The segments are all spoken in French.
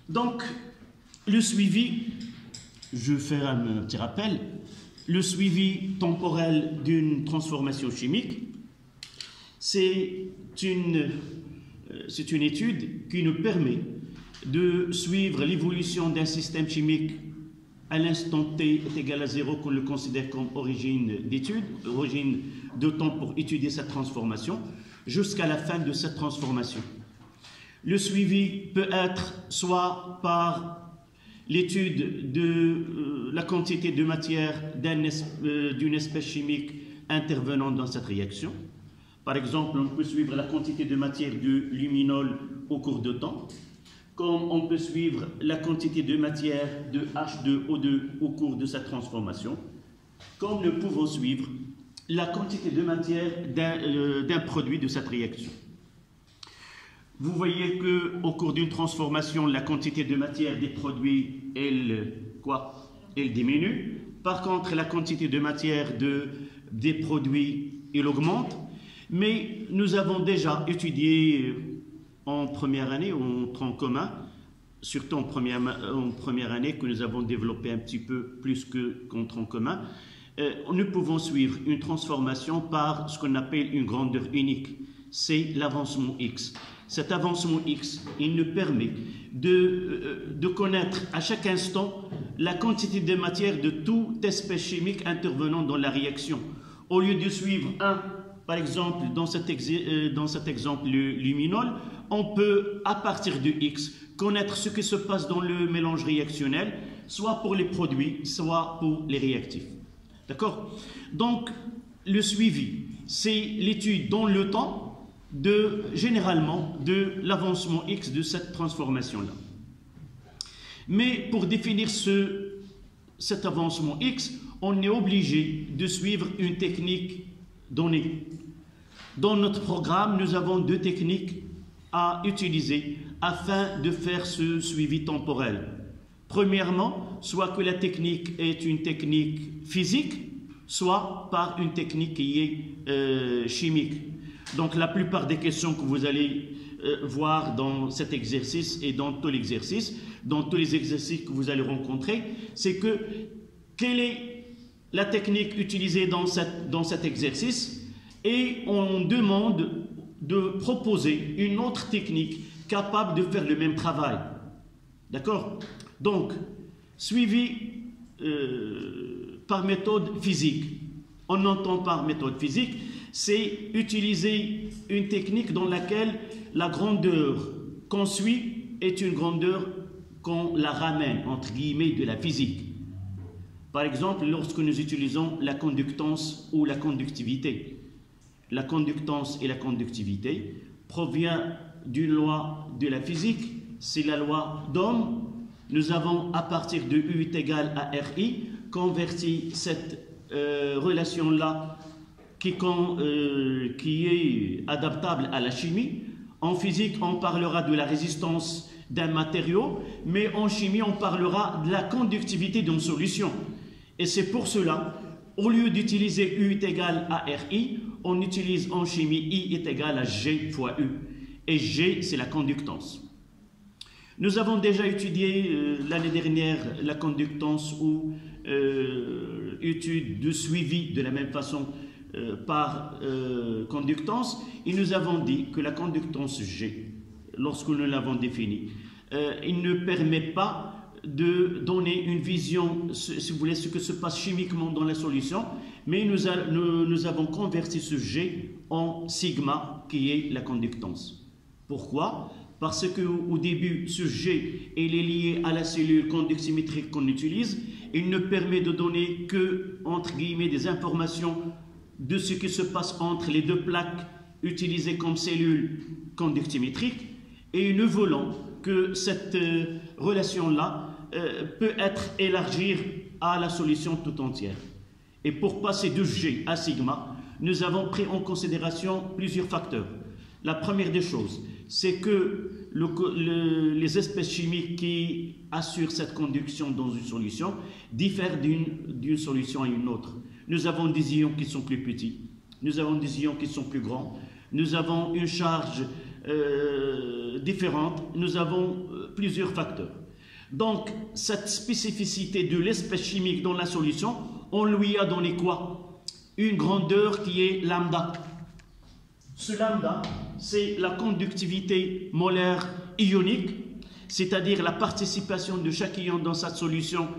Donc, le suivi, je vais faire un petit rappel, le suivi temporel d'une transformation chimique, c'est une étude qui nous permet de suivre l'évolution d'un système chimique à l'instant t est égal à 0, qu'on le considère comme origine d'étude, origine de temps pour étudier cette transformation, jusqu'à la fin de cette transformation. Le suivi peut être soit par l'étude de la quantité de matière d'une espèce chimique intervenant dans cette réaction. Par exemple, on peut suivre la quantité de matière de luminol au cours de temps, comme on peut suivre la quantité de matière de H2O2 au cours de cette transformation, comme nous pouvons suivre la quantité de matière d'un produit de cette réaction. Vous voyez qu'au cours d'une transformation, la quantité de matière des produits, elle diminue. Par contre, la quantité de matière des produits, elle augmente. Mais nous avons déjà étudié en première année, en tronc commun, surtout en première année que nous avons développé un petit peu plus qu'en tronc commun, nous pouvons suivre une transformation par ce qu'on appelle une grandeur unique. C'est l'avancement X. Cet avancement X, il nous permet de connaître à chaque instant la quantité de matière de toute espèce chimique intervenant dans la réaction. Au lieu de suivre par exemple, dans cet exemple, le luminol, on peut, à partir de X, connaître ce qui se passe dans le mélange réactionnel, soit pour les produits, soit pour les réactifs. D'accord? Donc, le suivi, c'est l'étude dans le temps, généralement, de l'avancement X de cette transformation-là. Mais pour définir cet avancement X, on est obligé de suivre une technique donnée. Dans notre programme, nous avons deux techniques à utiliser afin de faire ce suivi temporel. Premièrement, soit que la technique est une technique physique, soit par une technique qui est chimique. Donc la plupart des questions que vous allez voir dans cet exercice et dans tous les exercices que vous allez rencontrer, c'est que quelle est la technique utilisée dans cet exercice, et on demande de proposer une autre technique capable de faire le même travail. D'accord? Donc, suivi par méthode physique. On entend par méthode physique, c'est utiliser une technique dans laquelle la grandeur qu'on suit est une grandeur qu'on la ramène, entre guillemets, de la physique. Par exemple, lorsque nous utilisons la conductance ou la conductivité. La conductance et la conductivité provient d'une loi de la physique, c'est la loi d'Ohm. Nous avons, à partir de U est égal à RI, converti cette relation-là qui est adaptable à la chimie. En physique, on parlera de la résistance d'un matériau, mais en chimie, on parlera de la conductivité d'une solution. Et c'est pour cela, au lieu d'utiliser U est égal à RI, on utilise en chimie I est égal à G fois U. Et G, c'est la conductance. Nous avons déjà étudié l'année dernière la conductance ou étude de suivi de la même façon par conductance. Et nous avons dit que la conductance G, lorsque nous l'avons définie, il ne permet pas de donner une vision, si vous voulez, ce que se passe chimiquement dans la solution, mais nous avons converti ce G en sigma, qui est la conductance. Pourquoi? Parce qu'au début, ce G il est lié à la cellule conductimétrique qu'on utilise. Il ne permet de donner que, entre guillemets, des informations de ce qui se passe entre les deux plaques utilisées comme cellules conductimétriques. Et nous voulons que cette relation-là peut être élargie à la solution tout entière. Et pour passer de G à sigma, nous avons pris en considération plusieurs facteurs. La première des choses, c'est que les espèces chimiques qui assurent cette conduction dans une solution diffèrent d'une solution à une autre. Nous avons des ions qui sont plus petits, nous avons des ions qui sont plus grands, nous avons une charge différente, nous avons plusieurs facteurs. Donc, cette spécificité de l'espèce chimique dans la solution, on lui a donné quoi? Une grandeur qui est lambda. Ce lambda, c'est la conductivité molaire ionique, c'est-à-dire la participation de chaque ion dans cette solution,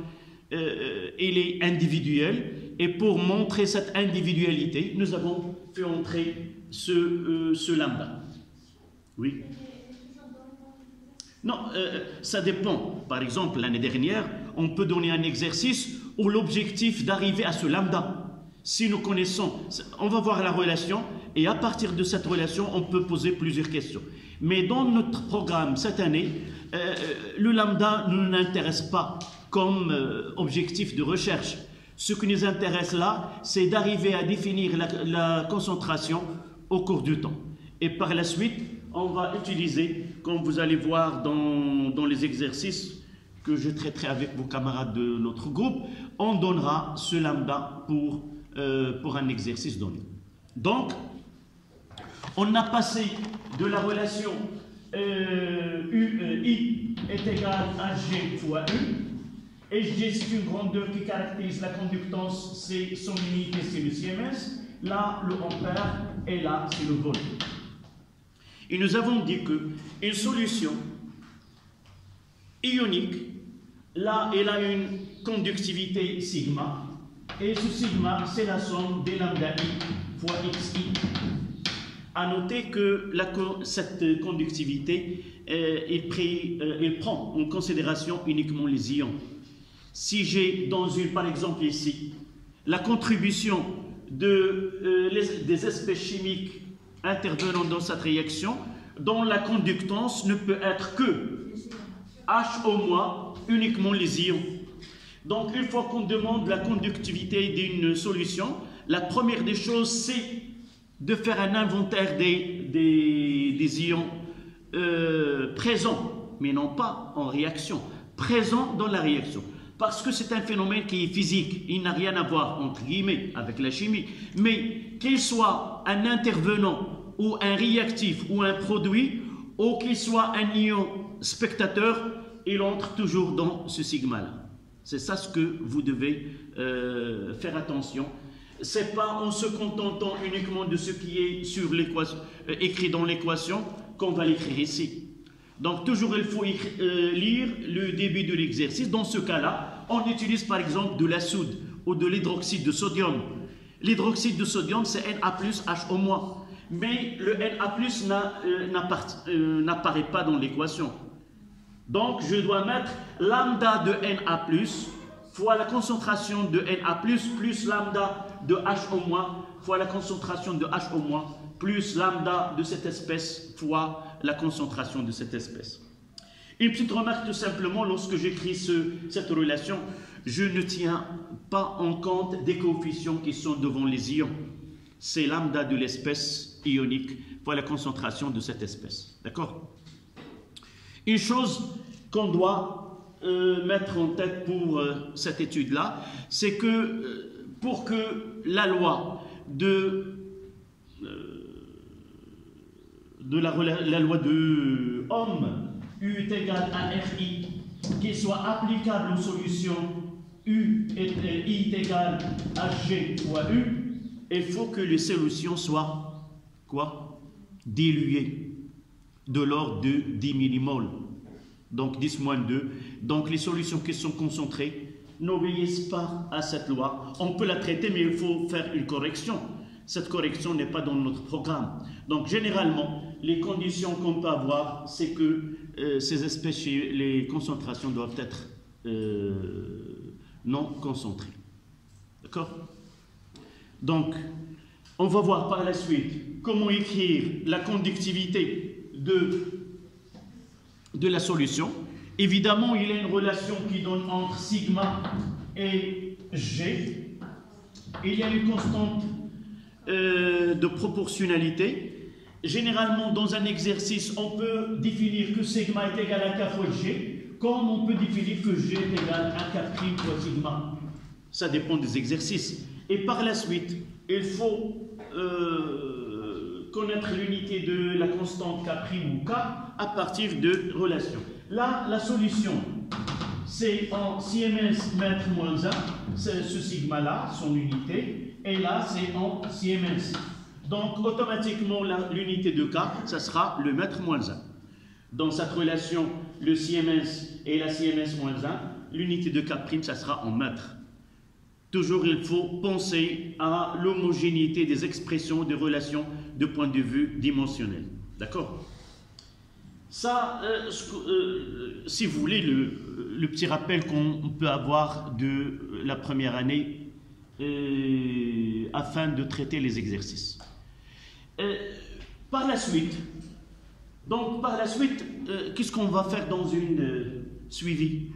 elle est individuelle. Et pour montrer cette individualité, nous avons fait entrer ce lambda. Oui. Non, ça dépend. Par exemple, l'année dernière, on peut donner un exercice où l'objectif d'arriver à ce lambda. Si nous connaissons, on va voir la relation et à partir de cette relation, on peut poser plusieurs questions. Mais dans notre programme cette année, le lambda ne nous intéresse pas comme objectif de recherche. Ce qui nous intéresse là, c'est d'arriver à définir la concentration au cours du temps. Et par la suite, on va utiliser, comme vous allez voir dans les exercices que je traiterai avec vos camarades de notre groupe, on donnera ce lambda pour un exercice donné. Donc, on a passé de la relation I est égal à G fois U. Et G, c'est une grandeur qui caractérise la conductance, c'est son unité, c'est le Siemens. Là, le ampère, et là, c'est le volt. Et nous avons dit qu'une solution ionique, là, elle a une conductivité sigma, et ce sigma, c'est la somme des lambda I fois xi. À noter que cette conductivité, elle prend en considération uniquement les ions. Si j'ai par exemple ici, la contribution des espèces chimiques intervenant dans cette réaction, dont la conductance ne peut être que HO- uniquement les ions. Donc, une fois qu'on demande la conductivité d'une solution, la première des choses, c'est de faire un inventaire des ions présents, mais non pas en réaction, présents dans la réaction. Parce que c'est un phénomène qui est physique, il n'a rien à voir, entre guillemets, avec la chimie. Mais qu'il soit un intervenant, ou un réactif, ou un produit, ou qu'il soit un ion spectateur, il entre toujours dans ce sigma-là. C'est ça ce que vous devez faire attention. C'est pas en se contentant uniquement de ce qui est sur écrit dans l'équation qu'on va l'écrire ici. Donc toujours il faut lire le début de l'exercice. Dans ce cas-là, on utilise par exemple de la soude ou de l'hydroxyde de sodium. L'hydroxyde de sodium, c'est Na plus HO-. Mais le Na n'apparaît pas dans l'équation. Donc je dois mettre lambda de Na fois la concentration de Na plus lambda de HO- fois la concentration de HO- plus lambda de cette espèce fois la concentration de cette espèce. Une petite remarque tout simplement, lorsque j'écris cette relation, je ne tiens pas en compte des coefficients qui sont devant les ions. C'est lambda de l'espèce ionique fois la concentration de cette espèce. D'accord? Une chose qu'on doit mettre en tête pour cette étude-là, c'est que pour que la loi la loi de Ohm, U est égal à RI, qui soit applicable aux solutions I est égal à G fois U, il faut que les solutions soient quoi? Diluées de l'ordre de 10 millimoles. Donc 10-2. Donc les solutions qui sont concentrées n'obéissent pas à cette loi. On peut la traiter, mais il faut faire une correction. Cette correction n'est pas dans notre programme. Donc généralement, les conditions qu'on peut avoir, c'est que ces espèces, les concentrations doivent être non concentrées. D'accord? Donc, on va voir par la suite comment écrire la conductivité de la solution. Évidemment, il y a une relation qui donne entre sigma et G. Il y a une constante de proportionnalité. Généralement, dans un exercice, on peut définir que sigma est égal à K fois G, comme on peut définir que G est égal à K' fois sigma. Ça dépend des exercices. Et par la suite, il faut connaître l'unité de la constante K' ou K à partir de relations. Là, la solution, c'est en Siemens mètre moins 1, c'est ce sigma-là, son unité, et là, c'est en Siemens. Donc, automatiquement, l'unité de K, ça sera le mètre moins 1. Dans cette relation, le Siemens et la Siemens moins 1, l'unité de K', ça sera en mètres. Toujours, il faut penser à l'homogénéité des expressions de relations de point de vue dimensionnel. D'accord? Ça, si vous voulez, le petit rappel qu'on peut avoir de la première année afin de traiter les exercices. Par la suite, qu'est-ce qu'on va faire dans une suivi?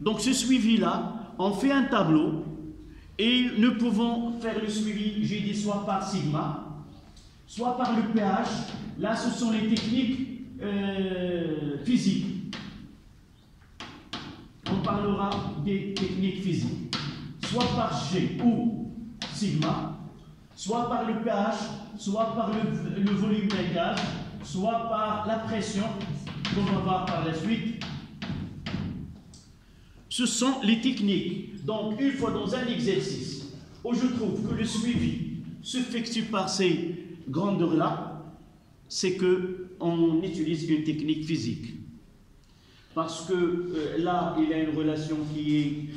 Donc, ce suivi-là, on fait un tableau et nous pouvons faire le suivi, j'ai dit, soit par sigma, soit par le pH. Là, ce sont les techniques physiques. On parlera des techniques physiques. Soit par G ou sigma, soit par le pH, soit par le volume d'un gaz, soit par la pression, qu'on va voir par la suite. Ce sont les techniques. Donc, une fois dans un exercice où je trouve que le suivi s'effectue par ces grandeurs-là, c'est qu'on utilise une technique physique. Parce que là, il y a une relation qui est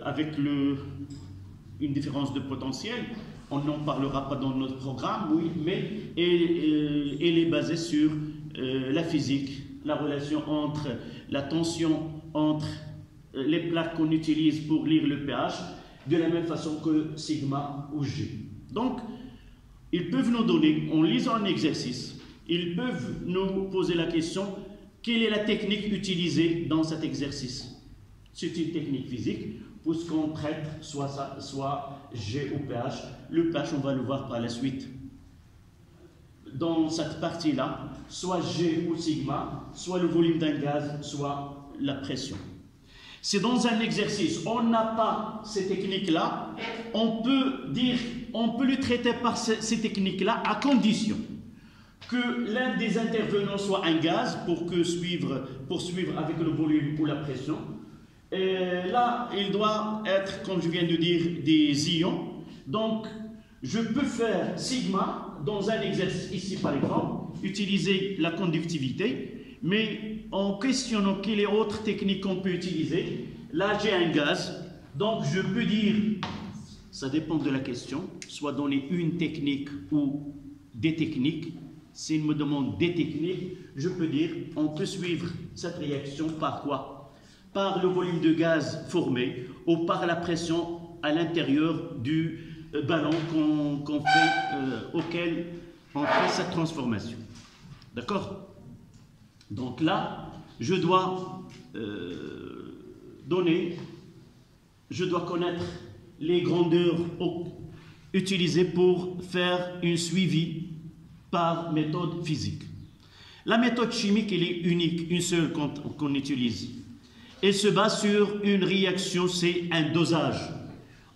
avec une différence de potentiel. On n'en parlera pas dans notre programme, oui, mais elle est basée sur la physique, la relation entre la tension entre les plaques qu'on utilise pour lire le pH, de la même façon que sigma ou G. Donc, ils peuvent nous donner, en lisant un exercice, ils peuvent nous poser la question, quelle est la technique utilisée dans cet exercice? C'est une technique physique, puisqu'on traite soit G ou pH. Le pH, on va le voir par la suite. Dans cette partie-là, soit G ou sigma, soit le volume d'un gaz, soit la pression. C'est dans un exercice, on n'a pas ces techniques-là, on peut le traiter par ces techniques-là à condition que l'un des intervenants soit un gaz pour poursuivre avec le volume ou la pression. Et là, il doit être, comme je viens de dire, des ions. Donc, je peux faire sigma dans un exercice ici, par exemple, utiliser la conductivité, mais en questionnant quelle autre technique qu'on peut utiliser, là j'ai un gaz, donc je peux dire, ça dépend de la question, soit donner une technique ou des techniques. S'il me demande des techniques, je peux dire, on peut suivre cette réaction par quoi? Par le volume de gaz formé ou par la pression à l'intérieur du ballon auquel on fait cette transformation. D'accord? Donc là, je dois connaître les grandeurs utilisées pour faire un suivi par méthode physique. La méthode chimique, elle est unique, une seule qu'on utilise. Elle se base sur une réaction, c'est un dosage.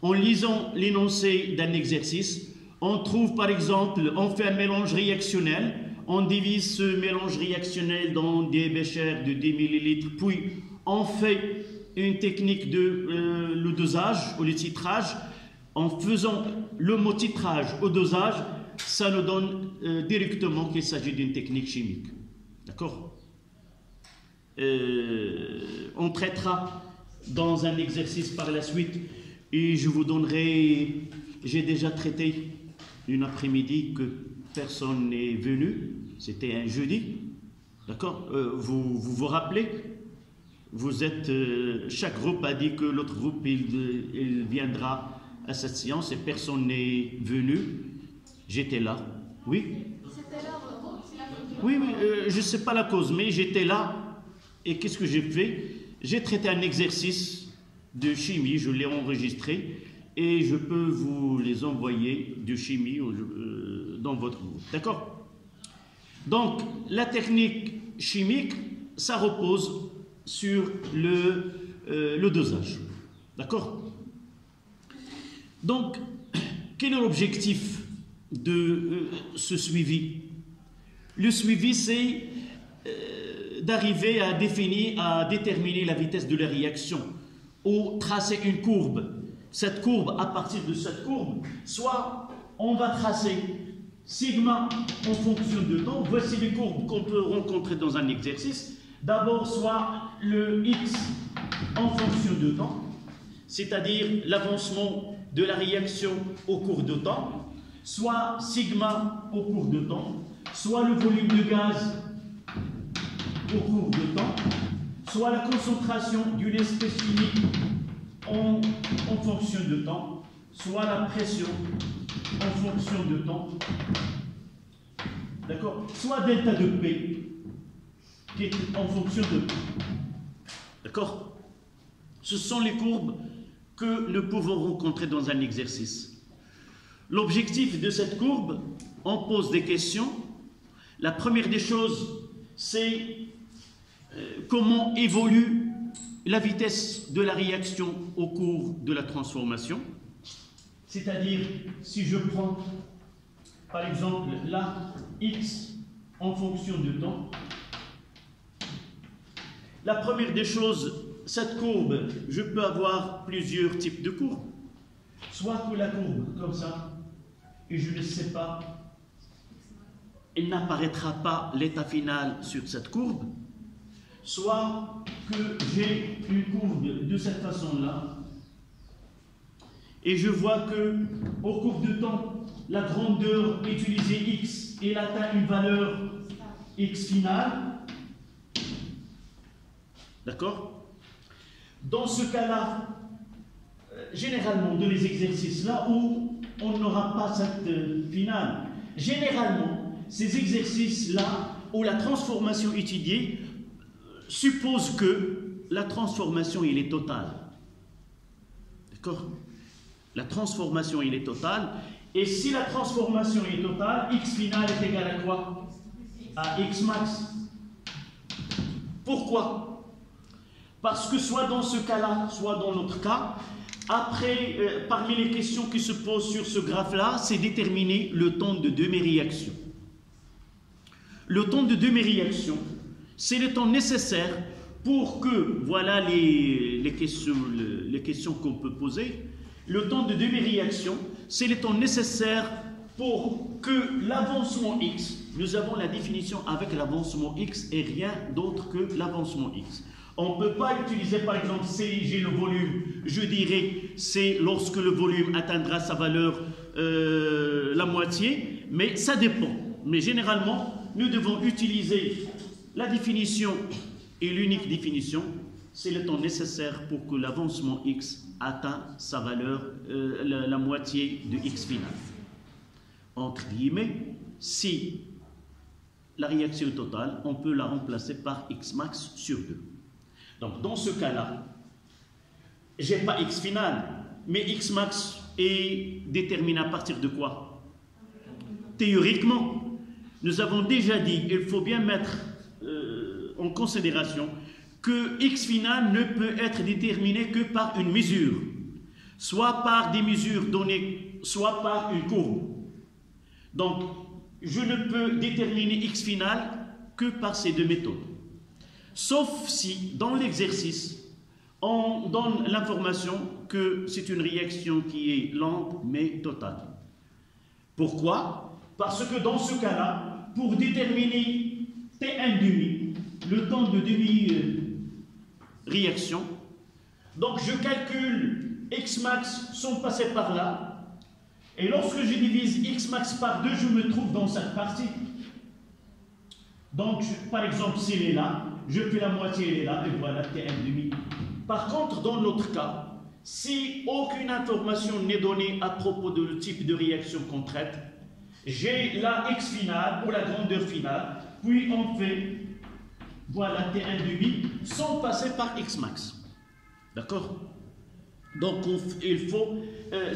En lisant l'énoncé d'un exercice, on trouve par exemple, on fait un mélange réactionnel, on divise ce mélange réactionnel dans des béchers de 10 ml, puis on fait une technique de le dosage ou le titrage. En faisant l'homotitrage au dosage, ça nous donne directement qu'il s'agit d'une technique chimique. D'accord? On traitera dans un exercice par la suite et je vous donnerai, j'ai déjà traité une après-midi que personne n'est venu, c'était un jeudi, d'accord? Vous rappelez? Vous êtes, chaque groupe a dit que l'autre groupe il viendra à cette séance et personne n'est venu. J'étais là, oui? Oui, je ne sais pas la cause, mais j'étais là et qu'est-ce que j'ai fait? J'ai traité un exercice de chimie, je l'ai enregistré et je peux vous les envoyer de chimie dans votre groupe, d'accord? Donc, la technique chimique, ça repose sur le dosage, d'accord? Donc, quel est l'objectif de ce suivi? Le suivi, c'est d'arriver à déterminer la vitesse de la réaction ou tracer une courbe. Cette courbe, à partir de cette courbe, soit on va tracer sigma en fonction de temps. Voici les courbes qu'on peut rencontrer dans un exercice. D'abord, soit le x en fonction de temps, c'est-à-dire l'avancement de la réaction au cours de temps, soit sigma au cours de temps, soit le volume de gaz au cours de temps, soit la concentration d'une espèce chimique en fonction de temps, soit la pression en fonction de temps, d'accord, soit delta de P qui est en fonction de temps. D'accord? Ce sont les courbes que nous pouvons rencontrer dans un exercice. L'objectif de cette courbe, on pose des questions. La première des choses, c'est comment évolue la vitesse de la réaction au cours de la transformation. C'est-à-dire, si je prends, par exemple, là, x en fonction de temps, la première des choses, cette courbe, je peux avoir plusieurs types de courbes. Soit que la courbe, comme ça, et je ne sais pas, il n'apparaîtra pas l'état final sur cette courbe, soit que j'ai une courbe de cette façon-là, et je vois que au cours de temps, la grandeur utilisée x, elle atteint une valeur x finale. D'accord? Dans ce cas-là, généralement, dans les exercices là où on n'aura pas cette finale, généralement, ces exercices-là où la transformation étudiée suppose que la transformation, il est totale. D'accord? La transformation, il est totale. Et si la transformation est totale, x final est égal à quoi? À x max. Pourquoi? Parce que soit dans ce cas-là, soit dans l'autre cas, après, parmi les questions qui se posent sur ce graphe-là, c'est déterminer le temps de demi-réaction. Le temps de demi-réaction, c'est le temps nécessaire pour que, voilà les questions qu'on peut poser. Le temps de demi-réaction, c'est le temps nécessaire pour que l'avancement x, nous avons la définition avec l'avancement x et rien d'autre que l'avancement x. On ne peut pas utiliser par exemple si j'ai le volume, je dirais c'est lorsque le volume atteindra sa valeur la moitié, mais ça dépend. Mais généralement, nous devons utiliser la définition et l'unique définition, c'est le temps nécessaire pour que l'avancement x atteigne sa valeur, la moitié de x final. Entre guillemets, si la réaction est totale, on peut la remplacer par x max sur 2. Donc dans ce cas-là, je n'ai pas x final, mais x max est déterminé à partir de quoi? Théoriquement, nous avons déjà dit, il faut bien mettre en considération que x final ne peut être déterminé que par une mesure, soit par des mesures données, soit par une courbe. Donc, je ne peux déterminer x final que par ces deux méthodes. Sauf si, dans l'exercice, on donne l'information que c'est une réaction qui est lente mais totale. Pourquoi? Parce que dans ce cas-là, pour déterminer T1,5, le temps de demi-réaction, donc je calcule x max sans passer par là, et lorsque je divise x max par 2, je me trouve dans cette partie. Donc, par exemple, s'il est là, je fais la moitié, elle est là, et voilà, T1,5. Par contre, dans l'autre cas, si aucune information n'est donnée à propos de le type de réaction qu'on traite, j'ai la x finale ou la grandeur finale, puis on fait, voilà, T1,5 sans passer par x max. D'accord? Donc, il faut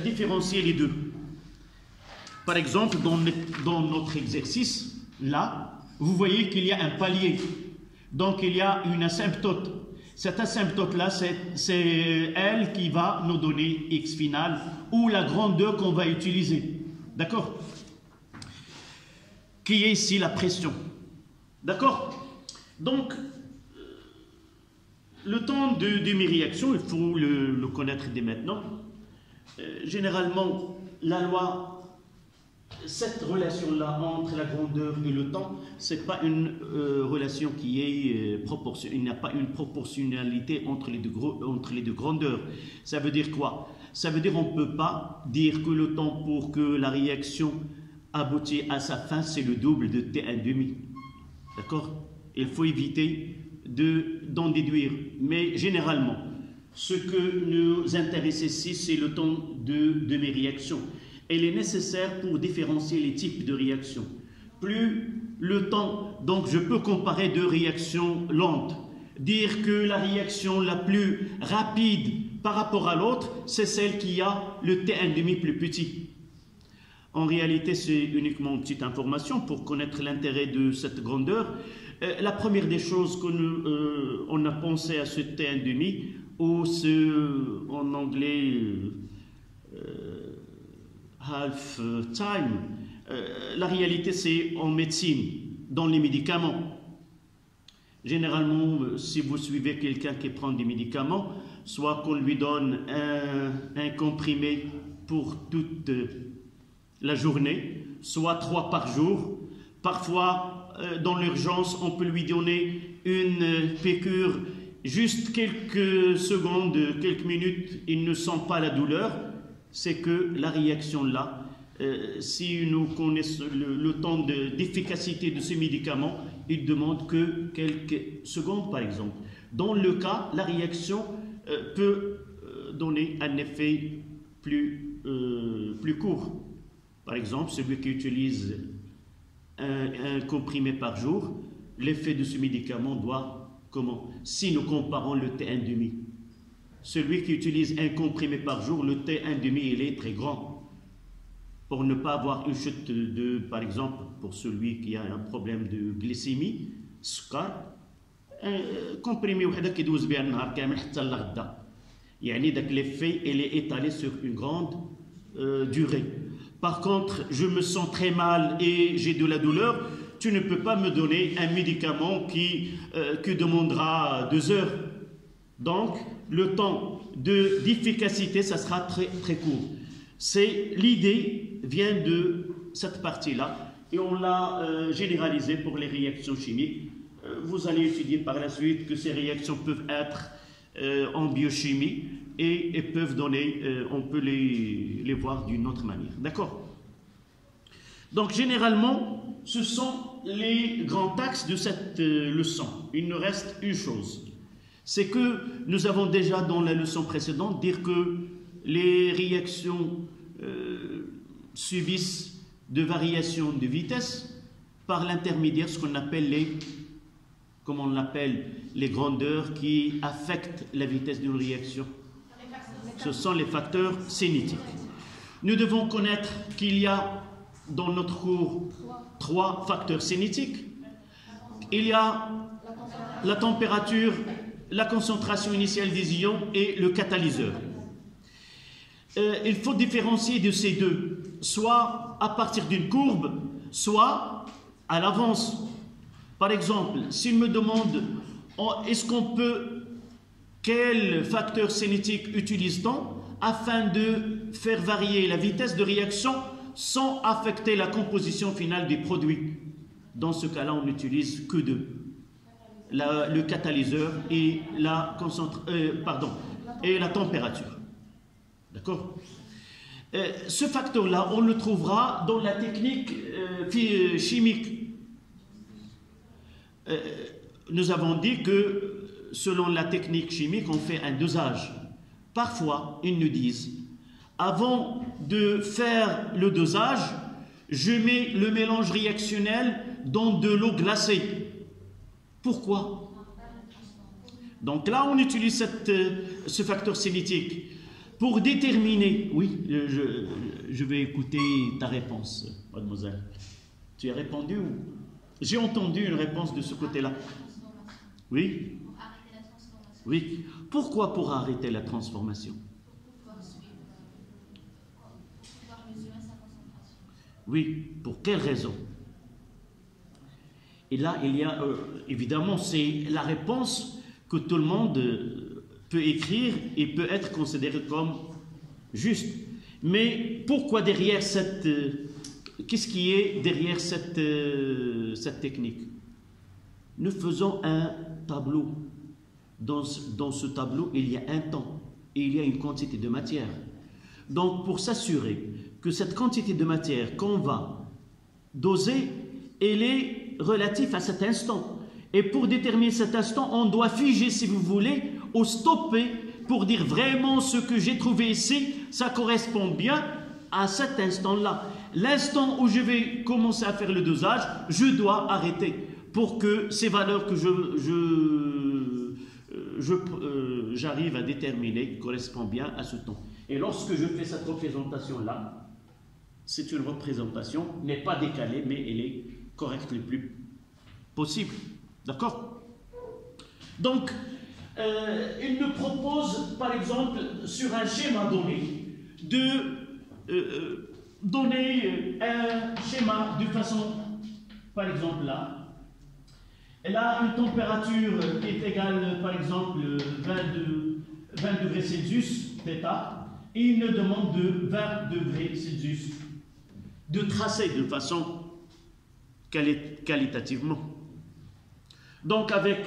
différencier les deux. Par exemple, dans notre exercice, là, vous voyez qu'il y a un palier. Donc, il y a une asymptote. Cette asymptote-là, c'est elle qui va nous donner x final ou la grandeur qu'on va utiliser. D'accord? Qui est ici la pression. D'accord? Donc, Le temps de demi-réaction, il faut le connaître dès maintenant. Généralement, la loi, cette relation-là entre la grandeur et le temps, ce n'est pas une relation qui est proportionnelle. Il n'y a pas une proportionnalité entre les deux grandeurs. Ça veut dire quoi? Ça veut dire qu'on ne peut pas dire que le temps pour que la réaction aboutisse à sa fin, c'est le double de T1,5. D'accord? Il faut éviter d'en déduire. Mais généralement, ce que nous intéresse ici, c'est le temps de demi-réaction. Elle est nécessaire pour différencier les types de réactions. Plus le temps, donc je peux comparer deux réactions lentes. Dire que la réaction la plus rapide par rapport à l'autre, c'est celle qui a le T1,5 plus petit. En réalité, c'est uniquement une petite information pour connaître l'intérêt de cette grandeur. La première des choses qu'on a pensé à ce T1,5, ou en anglais half time, la réalité c'est en médecine, dans les médicaments. Généralement, si vous suivez quelqu'un qui prend des médicaments, soit qu'on lui donne un comprimé pour toute la journée, soit 3 par jour. Parfois, dans l'urgence, on peut lui donner une piqûre juste quelques secondes, quelques minutes, il ne sent pas la douleur. C'est que la réaction là, si nous connaissons le temps d'efficacité de ce médicament, il demande que quelques secondes par exemple. Dans le cas, la réaction peut donner un effet plus court. Par exemple, celui qui utilise un comprimé par jour, l'effet de ce médicament doit, si nous comparons le T1,5, celui qui utilise un comprimé par jour, le T1,5, il est très grand. Pour ne pas avoir une chute par exemple, pour celui qui a un problème de glycémie, un comprimé qui doit bien النهار كامل حتى لغدا. يعني داك l'effet il est étalé sur une grande durée. Par contre, je me sens très mal et j'ai de la douleur, tu ne peux pas me donner un médicament qui demandera 2 heures. Donc, le temps d'efficacité, ça sera très, très court. L'idée vient de cette partie-là et on l'a généralisée pour les réactions chimiques. Vous allez étudier par la suite que ces réactions peuvent être en biochimie et peuvent donner, on peut les voir d'une autre manière. D'accord? Donc, généralement, ce sont les grands axes de cette leçon. Il nous reste une chose. C'est que nous avons déjà dans la leçon précédente dit que les réactions subissent de variations de vitesse par l'intermédiaire de ce qu'on appelle les grandeurs qui affectent la vitesse d'une réaction. Ce sont les facteurs cinétiques. Nous devons connaître qu'il y a dans notre cours 3 facteurs cinétiques. Il y a la température, la concentration initiale des ions et le catalyseur. Il faut différencier de ces deux, soit à partir d'une courbe, soit à l'avance. Par exemple, s'il me demande est-ce qu'on peut, quel facteur cinétique utilise-t-on afin de faire varier la vitesse de réaction sans affecter la composition finale des produits. Dans ce cas-là, on n'utilise que deux. Le catalyseur et la température. D'accord? Ce facteur-là, on le trouvera dans la technique chimique. Nous avons dit que selon la technique chimique, on fait un dosage. Parfois, ils nous disent, avant de faire le dosage, je mets le mélange réactionnel dans de l'eau glacée. Pourquoi? Donc là, on utilise ce facteur cinétique pour déterminer. Oui, je vais écouter ta réponse, mademoiselle. Tu as répondu ou? J'ai entendu une réponse de ce côté-là. Oui? Oui. Pourquoi pour arrêter la transformation? Oui. Pour quelle raison? Et là, il y a, évidemment, c'est la réponse que tout le monde peut écrire et peut être considéré comme juste. Mais pourquoi derrière cette... qu'est-ce qui est derrière cette technique? Nous faisons un tableau. Dans ce tableau, il y a un temps et il y a une quantité de matière. Donc, pour s'assurer que cette quantité de matière qu'on va doser, elle est relative à cet instant. Et pour déterminer cet instant, on doit figer, si vous voulez, ou stopper pour dire vraiment ce que j'ai trouvé ici, ça correspond bien à cet instant-là. L'instant où je vais commencer à faire le dosage, je dois arrêter pour que ces valeurs que j'arrive à déterminer correspondent bien à ce temps. Et lorsque je fais cette représentation-là, c'est une représentation, n'est pas décalée, mais elle est correcte le plus possible. D'accord? Donc, il me propose, par exemple, sur un schéma donné, de donner un schéma de façon, par exemple là, elle a une température qui est égale, par exemple, 20 degrés Celsius, θ, et il me demande de 20 degrés Celsius, de tracer de façon qualitativement. Donc avec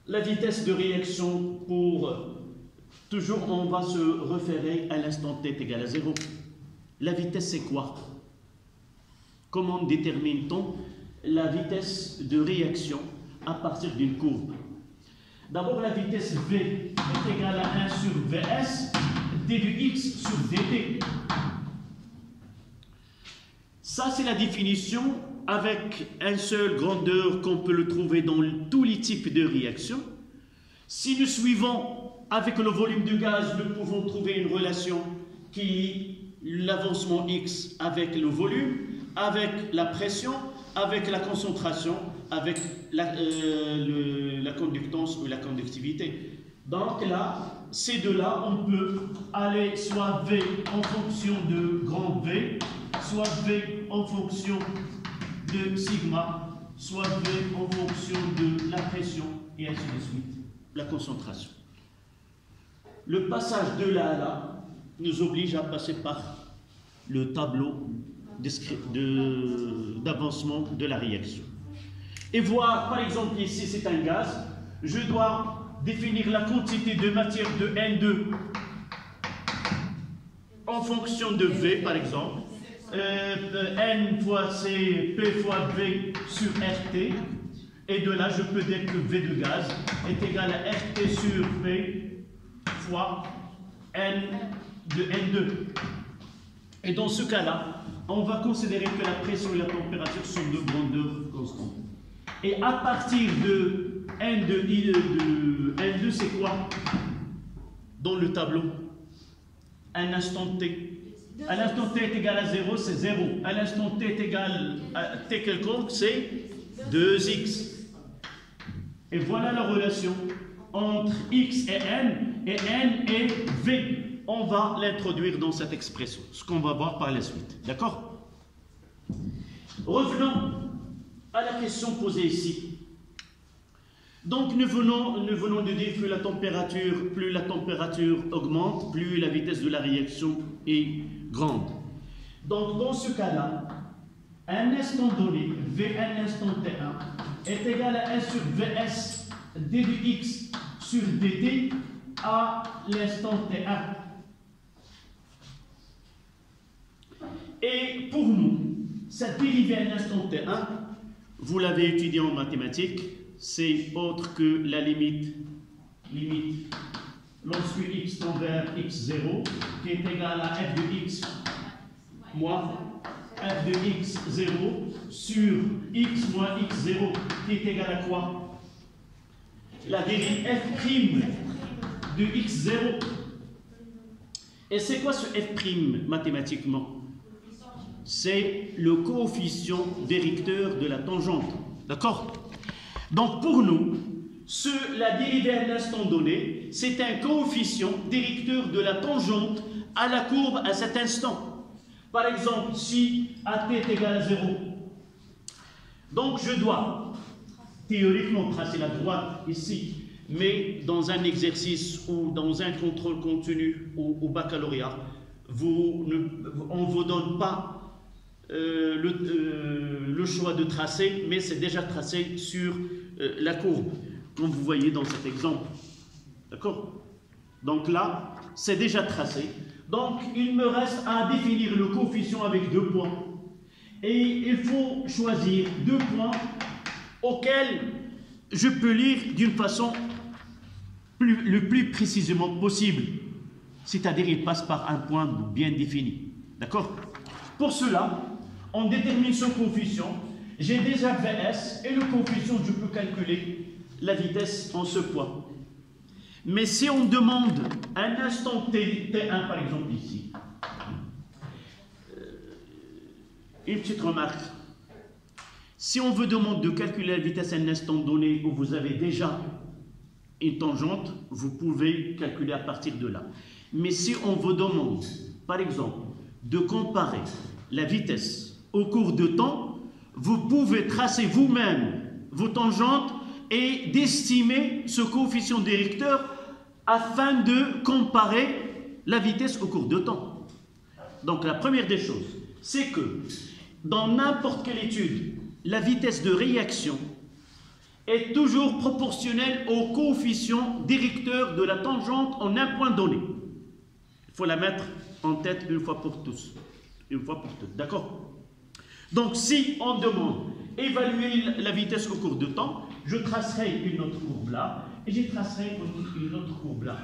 la vitesse de réaction toujours on va se référer à l'instant t est égal à 0. La vitesse c'est quoi? Comment détermine-t-on la vitesse de réaction à partir d'une courbe? D'abord la vitesse V est égale à 1 sur Vs d de x sur dt. Ça c'est la définition avec un seul grandeur qu'on peut le trouver dans tous les types de réactions. Si nous suivons avec le volume du gaz, nous pouvons trouver une relation qui lie l'avancement x avec le volume, avec la pression, avec la concentration, avec la conductance ou la conductivité. Donc là, ces deux-là, on peut aller soit V en fonction de grand V, soit V en fonction de sigma, soit V en fonction de la pression, et ainsi de suite, la concentration. Le passage de là à là nous oblige à passer par le tableau d'avancement de la réaction. Et voir, par exemple, ici c'est un gaz, je dois définir la quantité de matière de N2 en fonction de V, par exemple. N fois C, P fois V sur RT, et de là je peux dire que V de gaz est égal à RT sur P fois N de N2. Et dans ce cas-là, on va considérer que la pression et la température sont de grandeur constante. Et à partir de N2, c'est quoi dans le tableau? Un instant T. À l'instant t est égal à 0, c'est 0. À l'instant t est égal à t quelconque, c'est 2x. Et voilà la relation entre x et n et v. On va l'introduire dans cette expression, ce qu'on va voir par la suite. D'accord? Revenons à la question posée ici. Donc nous venons de dire que plus la température augmente, plus la vitesse de la réaction est grande. Donc dans ce cas-là, un instant donné, V un instant T1 est égal à 1 sur Vs d de x sur dt à l'instant T1. Et pour nous, cette dérivée à l'instant T1, vous l'avez étudié en mathématiques, c'est autre que la limite lorsque x tend vers x0 qui est égal à f de x moins f de x0 sur x moins x0 qui est égal à quoi? La dérive f' de x0. Et c'est quoi ce f' mathématiquement? C'est le coefficient directeur de la tangente. D'accord? Donc pour nous, la dérivée à l'instant donné, c'est un coefficient directeur de la tangente à la courbe à cet instant. Par exemple, si AT est égal à 0, donc je dois théoriquement tracer la droite ici, mais dans un exercice ou dans un contrôle continu au baccalauréat, on ne vous donne pas le choix de tracer, mais c'est déjà tracé sur la courbe, comme vous voyez dans cet exemple. D'accord? Donc là, c'est déjà tracé. Donc, il me reste à définir le coefficient avec 2 points. Et il faut choisir 2 points auxquels je peux lire d'une façon le plus précisément possible. C'est-à-dire, il passe par un point bien défini. D'accord? Pour cela, on détermine ce coefficient. J'ai déjà VS et le coefficient, je peux calculer la vitesse en ce point. Mais si on demande un instant T1, par exemple ici, une petite remarque. Si on vous demande de calculer la vitesse à un instant donné où vous avez déjà une tangente, vous pouvez calculer à partir de là. Mais si on vous demande, par exemple, de comparer la vitesse au cours de temps, vous pouvez tracer vous-même vos tangentes et d'estimer ce coefficient directeur afin de comparer la vitesse au cours de temps. Donc la première des choses, c'est que dans n'importe quelle étude, la vitesse de réaction est toujours proportionnelle au coefficient directeur de la tangente en un point donné. Il faut la mettre en tête une fois pour tous. Une fois pour toutes, d'accord? Donc si on demande évaluer la vitesse au cours de temps, je tracerai une autre courbe là, et je tracerai une autre courbe là.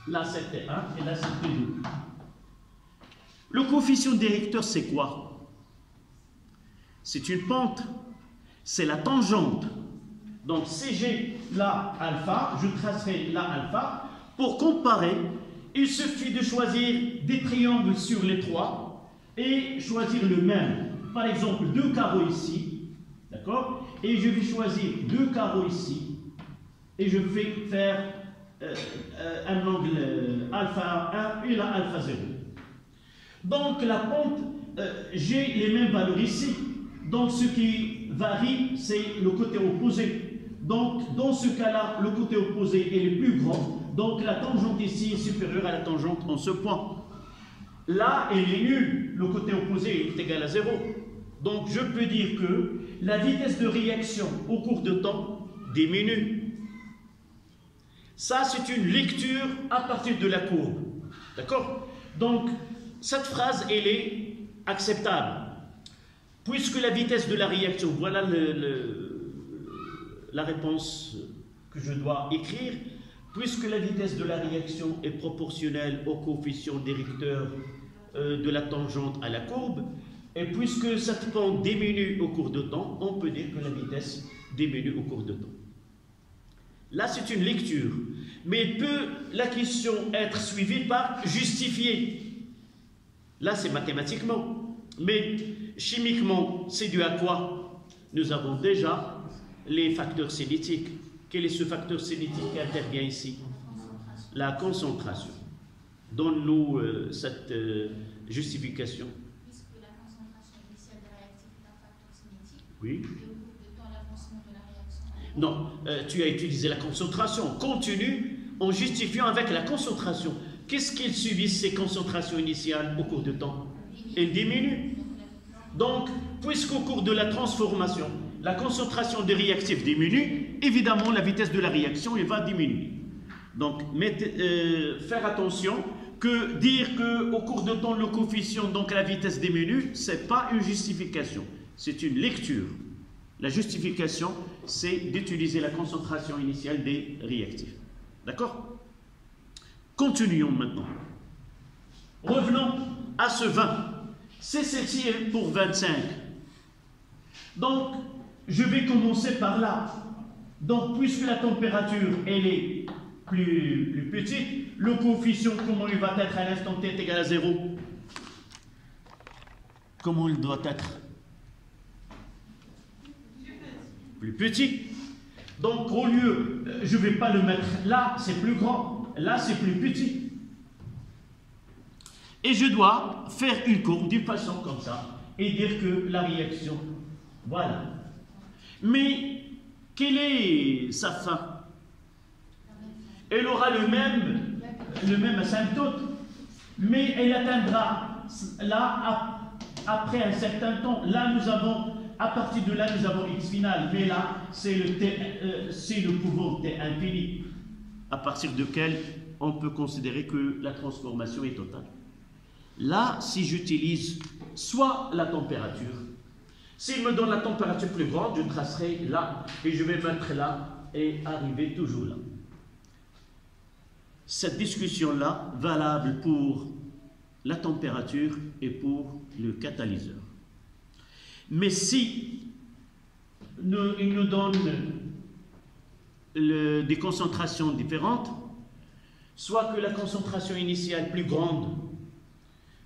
Là c'était 1 et là c'était 2. Le coefficient directeur c'est quoi? C'est une pente, c'est la tangente. Donc si j'ai là alpha, je tracerai là alpha. Pour comparer, il suffit de choisir des triangles sur les 3 et choisir le même. Par exemple, 2 carreaux ici, d'accord? Et je vais choisir 2 carreaux ici, et je vais faire un angle alpha 1 et là alpha 0. Donc la pente, j'ai les mêmes valeurs ici. Donc ce qui varie, c'est le côté opposé. Donc dans ce cas-là, le côté opposé est le plus grand. Donc la tangente ici est supérieure à la tangente en ce point. Là, elle est nulle. Le côté opposé est égal à 0. Donc je peux dire que la vitesse de réaction au cours de temps diminue. Ça, c'est une lecture à partir de la courbe. D'accord? Donc, cette phrase, elle est acceptable. Puisque la vitesse de la réaction, voilà la réponse que je dois écrire, puisque la vitesse de la réaction est proportionnelle au coefficient directeur de la tangente à la courbe, et puisque cette pente diminue au cours de temps, on peut dire que la vitesse diminue au cours de temps. Là, c'est une lecture, mais peut la question être suivie par justifier? Là, c'est mathématiquement, mais chimiquement, c'est dû à quoi? Nous avons déjà les facteurs cinétiques. Quel est ce facteur cinétique qui intervient ici? La concentration. Donne-nous cette justification. Puisque la concentration initiale des réactifs est un facteur cinétique, Oui. et au cours de temps, l'avancement de la réaction. Non, tu as utilisé la concentration continue en justifiant avec la concentration. Qu'est-ce qu'ils subissent ces concentrations initiales au cours de temps? Elles diminuent. Donc, puisqu'au cours de la transformation, la concentration des réactifs diminue, évidemment, la vitesse de la réaction elle va diminuer. Donc, faire attention que dire qu'au cours de temps, le coefficient, donc la vitesse diminue, ce n'est pas une justification, c'est une lecture. La justification, c'est d'utiliser la concentration initiale des réactifs. D'accord? Continuons maintenant. Revenons à ce 20. C'est celle-ci pour 25. Donc, je vais commencer par là. Donc, puisque la température, elle est plus petite, le coefficient, comment il va être à l'instant t est égal à 0? Comment il doit être? Plus petit. Donc, au lieu, je ne vais pas le mettre là, c'est plus grand. Là, c'est plus petit. Et je dois faire une courbe d'une façon comme ça et dire que la réaction, voilà. Mais quelle est sa fin? Elle aura le même asymptote, mais elle atteindra là après un certain temps. Là, à partir de là, nous avons x final, mais là, c'est le pouvoir t infini, à partir duquel on peut considérer que la transformation est totale. Là, si j'utilise soit la température, s'il me donne la température plus grande, je tracerai là, et je vais mettre là, et arriver toujours là. Cette discussion-là, valable pour la température et pour le catalyseur. Mais si il nous donne des concentrations différentes, soit que la concentration initiale est plus grande,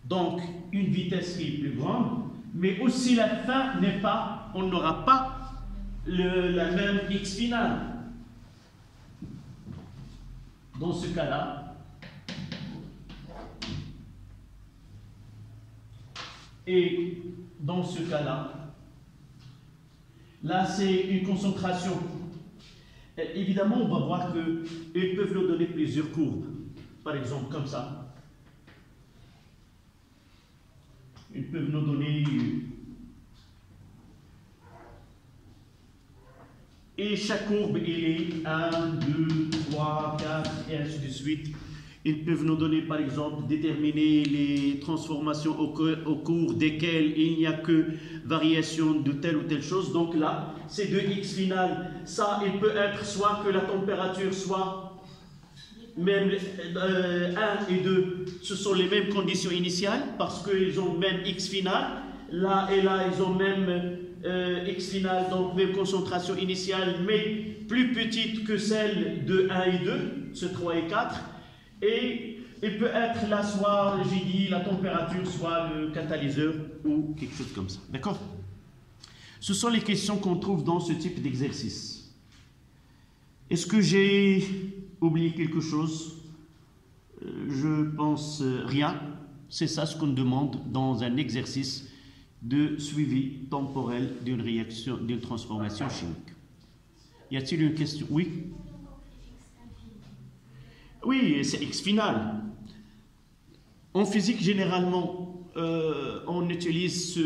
donc une vitesse qui est plus grande, mais aussi la fin n'est pas, on n'aura pas la même x finale. Dans ce cas-là, et dans ce cas-là, là c'est une concentration. Évidemment, on va voir qu'ils peuvent nous donner plusieurs courbes. Par exemple, comme ça. Ils peuvent nous donner... Et chaque courbe, il est 1, 2, 3, 4, et ainsi de suite. Ils peuvent nous donner, par exemple, déterminer les transformations au cours desquelles il n'y a que variation de telle ou telle chose. Donc là, c'est 2x final. Ça, il peut être soit que la température soit même 1 et 2, ce sont les mêmes conditions initiales parce qu'ils ont même x final. Là et là, ils ont même x final, donc même concentration initiale, mais plus petite que celle de 1 et 2, ce 3 et 4. Et il peut être là soit, j'ai dit, la température, soit le catalyseur ou quelque chose comme ça. D'accord? Ce sont les questions qu'on trouve dans ce type d'exercice. Est-ce que j'ai oublié quelque chose? Je pense rien. C'est ça ce qu'on demande dans un exercice de suivi temporel d'une réaction, d'une transformation chimique. Y a-t-il une question? Oui? Oui, c'est x final. En physique, généralement, on utilise ce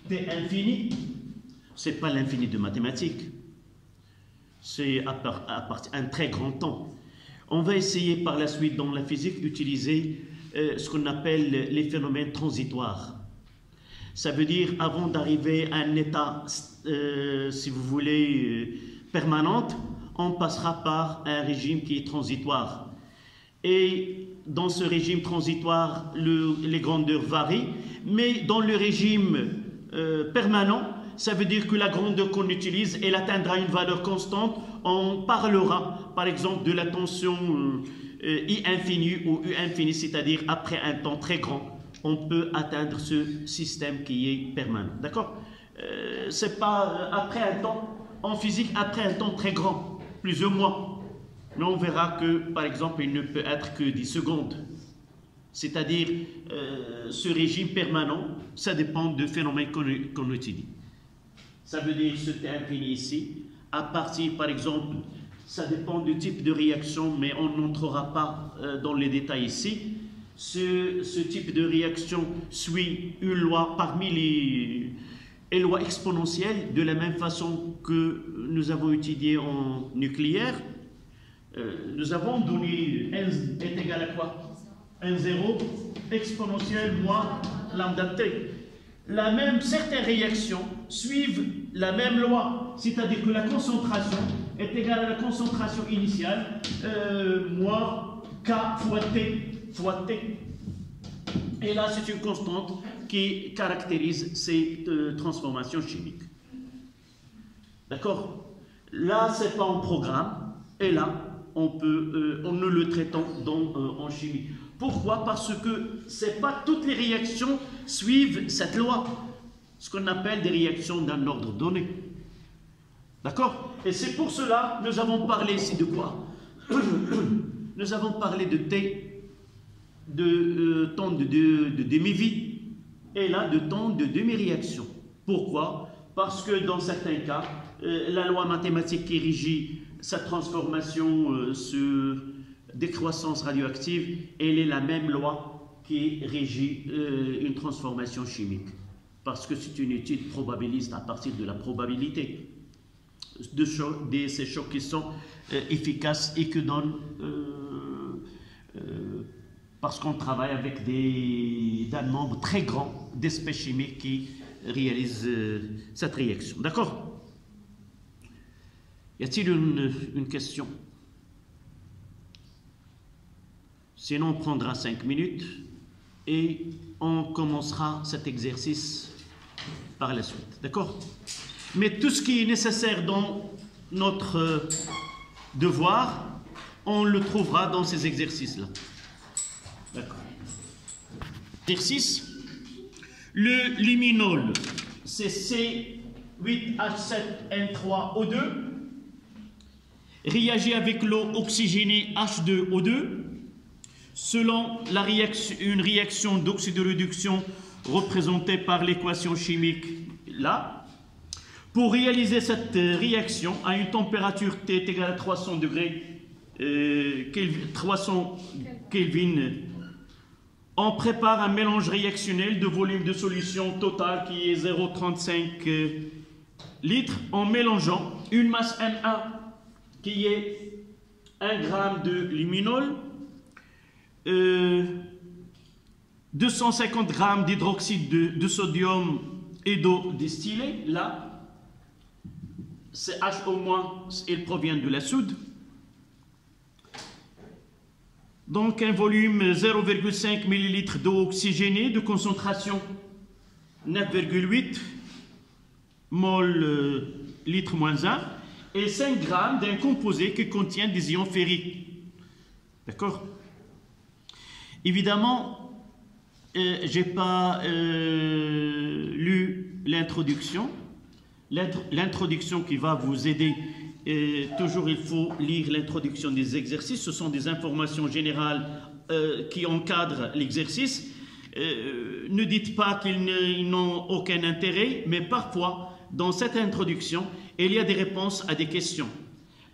t infini. Ce n'est pas l'infini de mathématiques. C'est à partir d'un très grand temps. On va essayer par la suite dans la physique d'utiliser ce qu'on appelle les phénomènes transitoires. Ça veut dire, avant d'arriver à un état, si vous voulez, permanent, on passera par un régime qui est transitoire. Et dans ce régime transitoire, les grandeurs varient, mais dans le régime permanent, ça veut dire que la grandeur qu'on utilise, elle atteindra une valeur constante. On parlera, par exemple, de la tension I infini ou U infini, c'est-à-dire après un temps très grand, on peut atteindre ce système qui est permanent. D'accord? C'est pas après un temps, en physique, après un temps très grand, plusieurs mois. Mais on verra que, par exemple, il ne peut être que 10 secondes. C'est-à-dire, ce régime permanent, ça dépend du phénomène qu'on étudie. Ça veut dire ce T infini ici, à partir, par exemple, ça dépend du type de réaction, mais on n'entrera pas dans les détails ici. Ce type de réaction suit une loi parmi les lois exponentielles, de la même façon que nous avons étudié en nucléaire. Nous avons donné n est égal à quoi? N0 exponentielle moins lambda t. Certaines réactions suivent la même loi, c'est-à-dire que la concentration est égale à la concentration initiale moins K fois T. Et là, c'est une constante qui caractérise ces transformations chimiques. D'accord? Là, ce n'est pas en programme, et là, on ne le traitons en chimie. Pourquoi? Parce que c'est pas toutes les réactions suivent cette loi, ce qu'on appelle des réactions d'un ordre donné. D'accord? Et c'est pour cela, nous avons parlé ici de quoi? Nous avons parlé de T, de temps de demi-vie, et là de temps de demi-réaction. Pourquoi? Parce que dans certains cas, la loi mathématique qui régit sa transformation, ce décroissance radioactive, elle est la même loi qui régit une transformation chimique. Parce que c'est une étude probabiliste à partir de la probabilité de ces chocs qui sont efficaces et que donnent, parce qu'on travaille avec d'un nombre très grand d'espèces chimiques qui réalisent cette réaction. D'accord? Y a-t-il une question? Sinon, on prendra 5 minutes et on commencera cet exercice par la suite. D'accord? Mais tout ce qui est nécessaire dans notre devoir, on le trouvera dans ces exercices-là. D'accord. Exercice. Le luminol, c'est C8H7N3O2, réagit avec l'eau oxygénée H2O2, selon une réaction d'oxydoréduction représentée par l'équation chimique là. Pour réaliser cette réaction à une température T est égale à 300 degrés 300 Kelvin, on prépare un mélange réactionnel de volume de solution totale qui est 0,35 litres en mélangeant une masse Na qui est 1 g de luminol, 250 g d'hydroxyde de sodium et d'eau distillée. Là, c'est HO-, il provient de la soude. Donc un volume 0,5 ml d'eau oxygénée de concentration 9,8 mol litre moins 1 et 5 g d'un composé qui contient des ions ferriques. D'accord? Évidemment, je n'ai pas lu l'introduction. L'introduction qui va vous aider, toujours il faut lire l'introduction des exercices. Ce sont des informations générales qui encadrent l'exercice. Ne dites pas qu'ils n'ont aucun intérêt, mais parfois, dans cette introduction, il y a des réponses à des questions.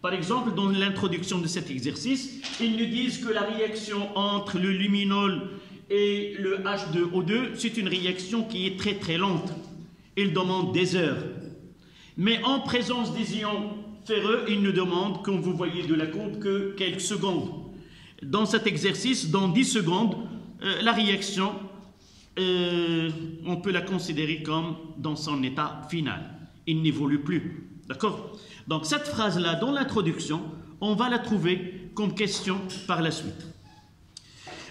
Par exemple, dans l'introduction de cet exercice, ils nous disent que la réaction entre le luminol et le H2O2, c'est une réaction qui est très très lente. Ils demandent des heures. Mais en présence des ions ferreux, ils nous demandent, comme vous voyez de la courbe, que quelques secondes. Dans cet exercice, dans 10 secondes, la réaction, on peut la considérer comme dans son état final. Il n'évolue plus. D'accord? Donc cette phrase-là, dans l'introduction, on va la trouver comme question par la suite.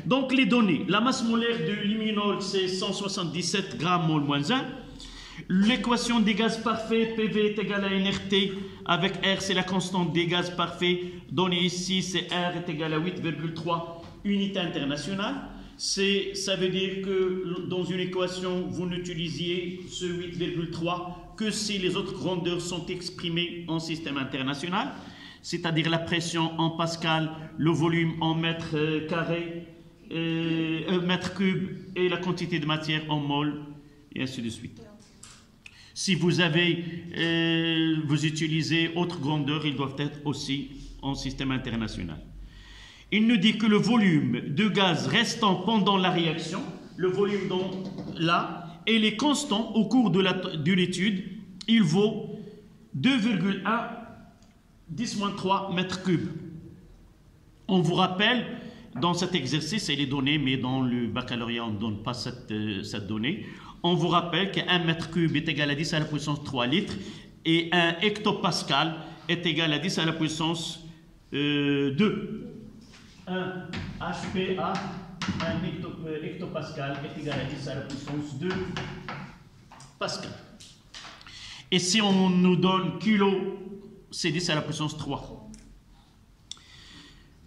Donc les données. La masse molaire de luminol, c'est 177 g mol moins 1. L'équation des gaz parfaits, PV est égal à nRT, avec R, c'est la constante des gaz parfaits. Donnée ici, c'est R est égal à 8,3 unités internationales. Ça veut dire que dans une équation, vous n'utilisiez ce 8,3 que si les autres grandeurs sont exprimées en système international, c'est-à-dire la pression en pascal, le volume en mètres carrés, mètres cubes et la quantité de matière en mol, et ainsi de suite. Si vous utilisez autre grandeur, ils doivent être aussi en système international. Il nous dit que le volume de gaz restant pendant la réaction, le volume là, il est constant au cours de l'étude, il vaut 2,1 10-3 mètres cubes. On vous rappelle, dans cet exercice, elle est donnée, mais dans le baccalauréat, on ne donne pas cette donnée. On vous rappelle qu'un mètre cube est égal à 10 à la puissance 3 litres et un hectopascal est égal à 10 à la puissance 2. Un HPA, un hectopascal est égal à 10 à la puissance 2 pascal. Et si on nous donne kilo, c'est 10 à la puissance 3.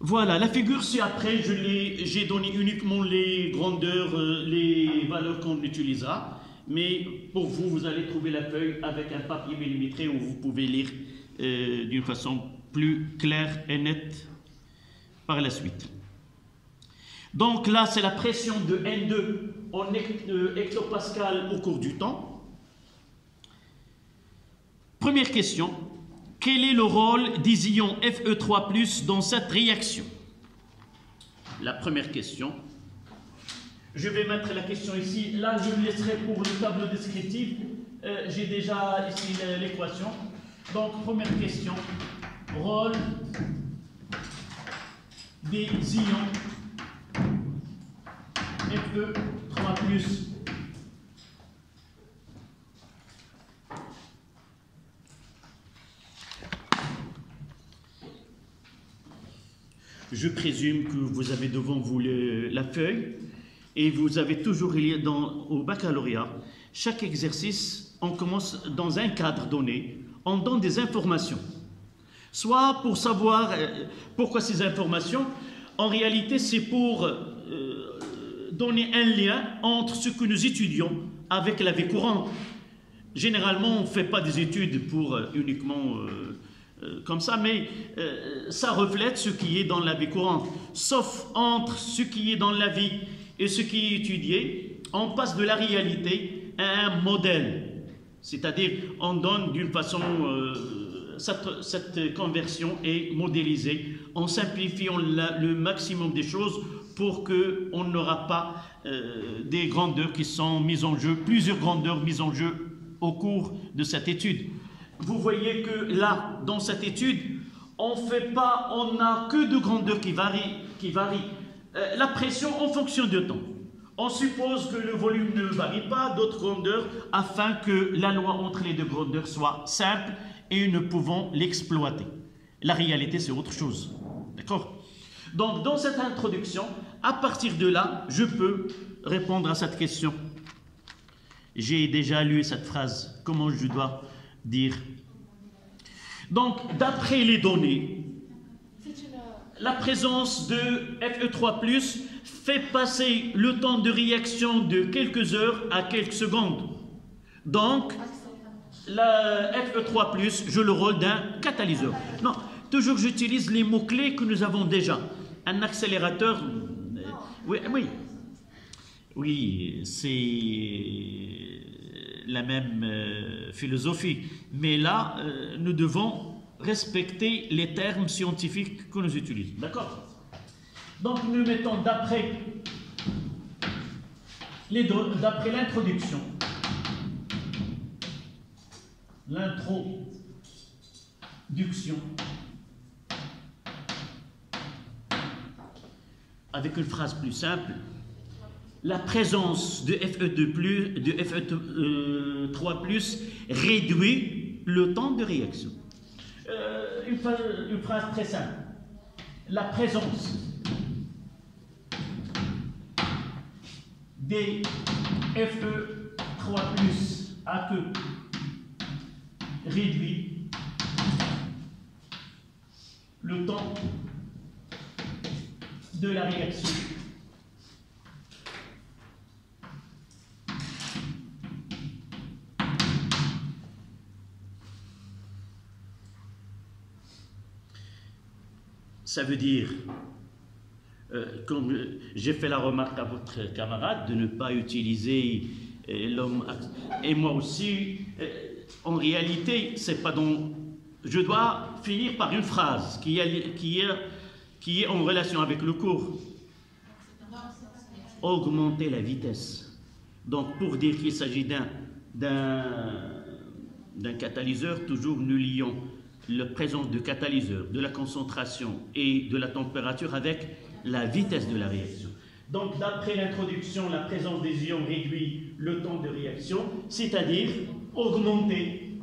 Voilà, la figure ci-après, j'ai donné uniquement les grandeurs, les valeurs qu'on utilisera. Mais pour vous, vous allez trouver la feuille avec un papier millimétré où vous pouvez lire d'une façon plus claire et nette par la suite. Donc là, c'est la pression de N2 en hectopascal au cours du temps. Première question. Quel est le rôle des ions Fe3+ dans cette réaction? La première question. Je vais mettre la question ici. Là, je me laisserai pour le tableau descriptif. J'ai déjà ici l'équation. Donc, première question. Rôle des ions Fe3+. Je présume que vous avez devant vous la feuille et vous avez toujours au baccalauréat, chaque exercice, on commence dans un cadre donné, on donne des informations. Soit pour savoir pourquoi ces informations, en réalité c'est pour donner un lien entre ce que nous étudions avec la vie courante. Généralement, on ne fait pas des études pour uniquement comme ça, mais ça reflète ce qui est dans la vie courante. Sauf entre ce qui est dans la vie et ce qui est étudié, on passe de la réalité à un modèle. C'est-à-dire, on donne d'une façon, cette conversion est modélisée en simplifiant le maximum des choses pour qu'on n'aura pas des grandeurs qui sont mises en jeu, plusieurs grandeurs mises en jeu au cours de cette étude. Vous voyez que là, dans cette étude, on n'a que de grandeurs qui varient. La pression en fonction de temps. On suppose que le volume ne varie pas d'autres grandeurs afin que la loi entre les deux grandeurs soit simple et nous pouvons l'exploiter. La réalité, c'est autre chose. D'accord? Donc, dans cette introduction, à partir de là, je peux répondre à cette question. J'ai déjà lu cette phrase. Comment je dois dire? Donc, d'après les données, la présence de Fe3+ fait passer le temps de réaction de quelques heures à quelques secondes. Donc, la Fe3+, joue le rôle d'un catalyseur. Non, toujours j'utilise les mots-clés que nous avons déjà. Un accélérateur, oui, c'est la même philosophie. Mais là, nous devons respecter les termes scientifiques que nous utilisons. D'accord? Donc, nous mettons d'après l'introduction, avec une phrase plus simple, la présence de Fe3+ réduit le temps de réaction. Une phrase très simple. La présence des Fe3+ aqueux réduit le temps de la réaction. Ça veut dire, comme j'ai fait la remarque à votre camarade, de ne pas utiliser l'homme, et moi aussi, en réalité, c'est pas donc. Je dois finir par une phrase qui est en relation avec le cours. Augmenter la vitesse. Donc, pour dire qu'il s'agit d'un catalyseur, toujours nous lions la présence de catalyseur, de la concentration et de la température avec la vitesse de la réaction. Donc, d'après l'introduction, la présence des ions réduit le temps de réaction, c'est-à-dire augmenter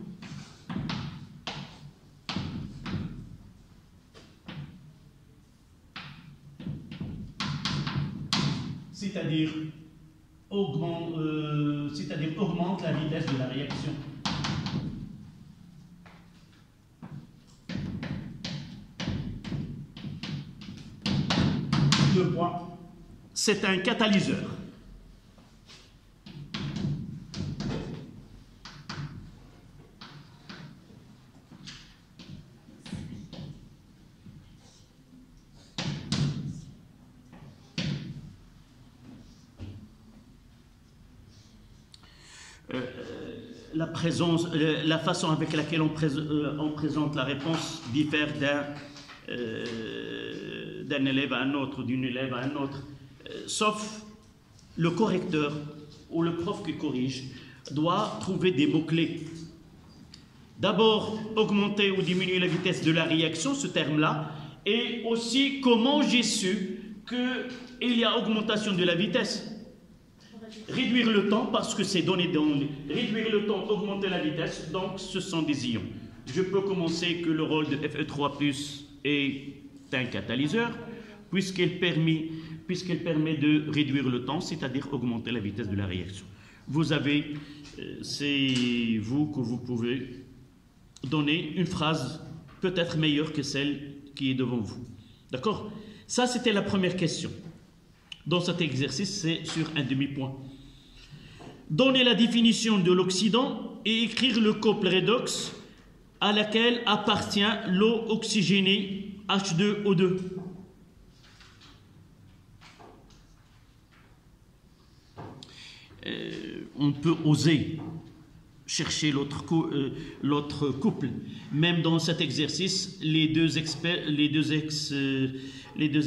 augmente la vitesse de la réaction. Deux points. C'est un catalyseur. la façon avec laquelle on présente la réponse diffère d'un élève à un autre, d'une élève à un autre, sauf le correcteur ou le prof qui corrige doit trouver des mots-clés. D'abord, augmenter ou diminuer la vitesse de la réaction, ce terme-là, et aussi comment j'ai su qu'il y a augmentation de la vitesse. Réduire le temps, parce que c'est donné dans réduire le temps, augmenter la vitesse, donc ce sont des ions. Je peux commencer que le rôle de Fe3+ est un catalyseur, puisqu'elle permet de réduire le temps, c'est-à-dire augmenter la vitesse de la réaction. Vous avez, c'est vous que vous pouvez donner une phrase peut-être meilleure que celle qui est devant vous. D'accord? Ça, c'était la première question. Dans cet exercice, c'est sur un demi-point. Donner la définition de l'oxydant et écrire le couple redox à laquelle appartient l'eau oxygénée H2O2. On peut oser chercher l'autre couple. Même dans cet exercice, les deux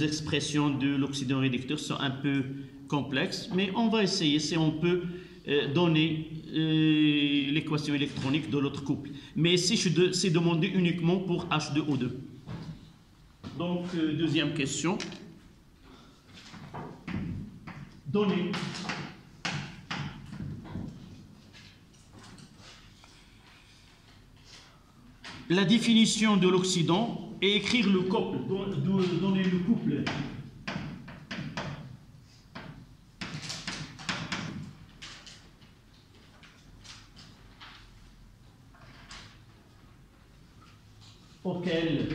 expressions de l'oxydant réducteur sont un peu complexes, mais on va essayer si on peut donner l'équation électronique de l'autre couple. Mais ici, c'est demandé uniquement pour H2O2. Donc, deuxième question. Donner la définition de l'oxydant et écrire le couple, donner le couple. Auquel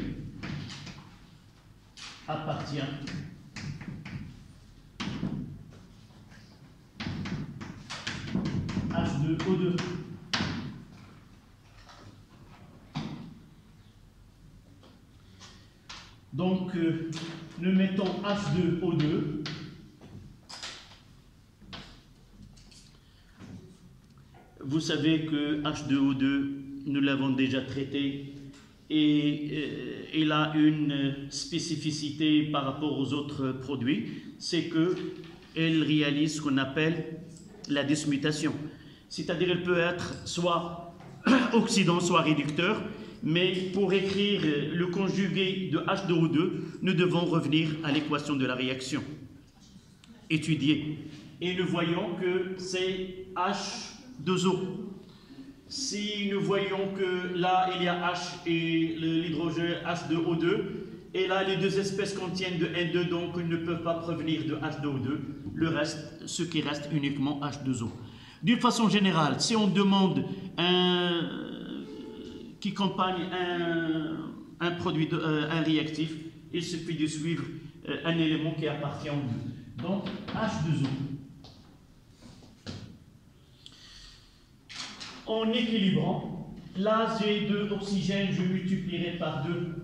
appartient H2O2. Donc, nous mettons H2O2. Vous savez que H2O2, nous l'avons déjà traité et il a une spécificité par rapport aux autres produits, c'est qu'elle réalise ce qu'on appelle la dismutation. C'est-à-dire qu'elle peut être soit oxydant, soit réducteur, mais pour écrire le conjugué de H2O2, nous devons revenir à l'équation de la réaction étudiée. Et nous voyons que c'est H2O. Si nous voyons que là, il y a H et l'hydrogène H2O2, et là, les deux espèces contiennent de N2, donc ils ne peuvent pas provenir de H2O2. Le reste, ce qui reste uniquement H2O. D'une façon générale, si on demande qui accompagne un produit, un réactif, il suffit de suivre un élément qui appartient aux deux. Donc, H2O. En équilibrant, là j'ai 2 oxygènes, je multiplierai par 2.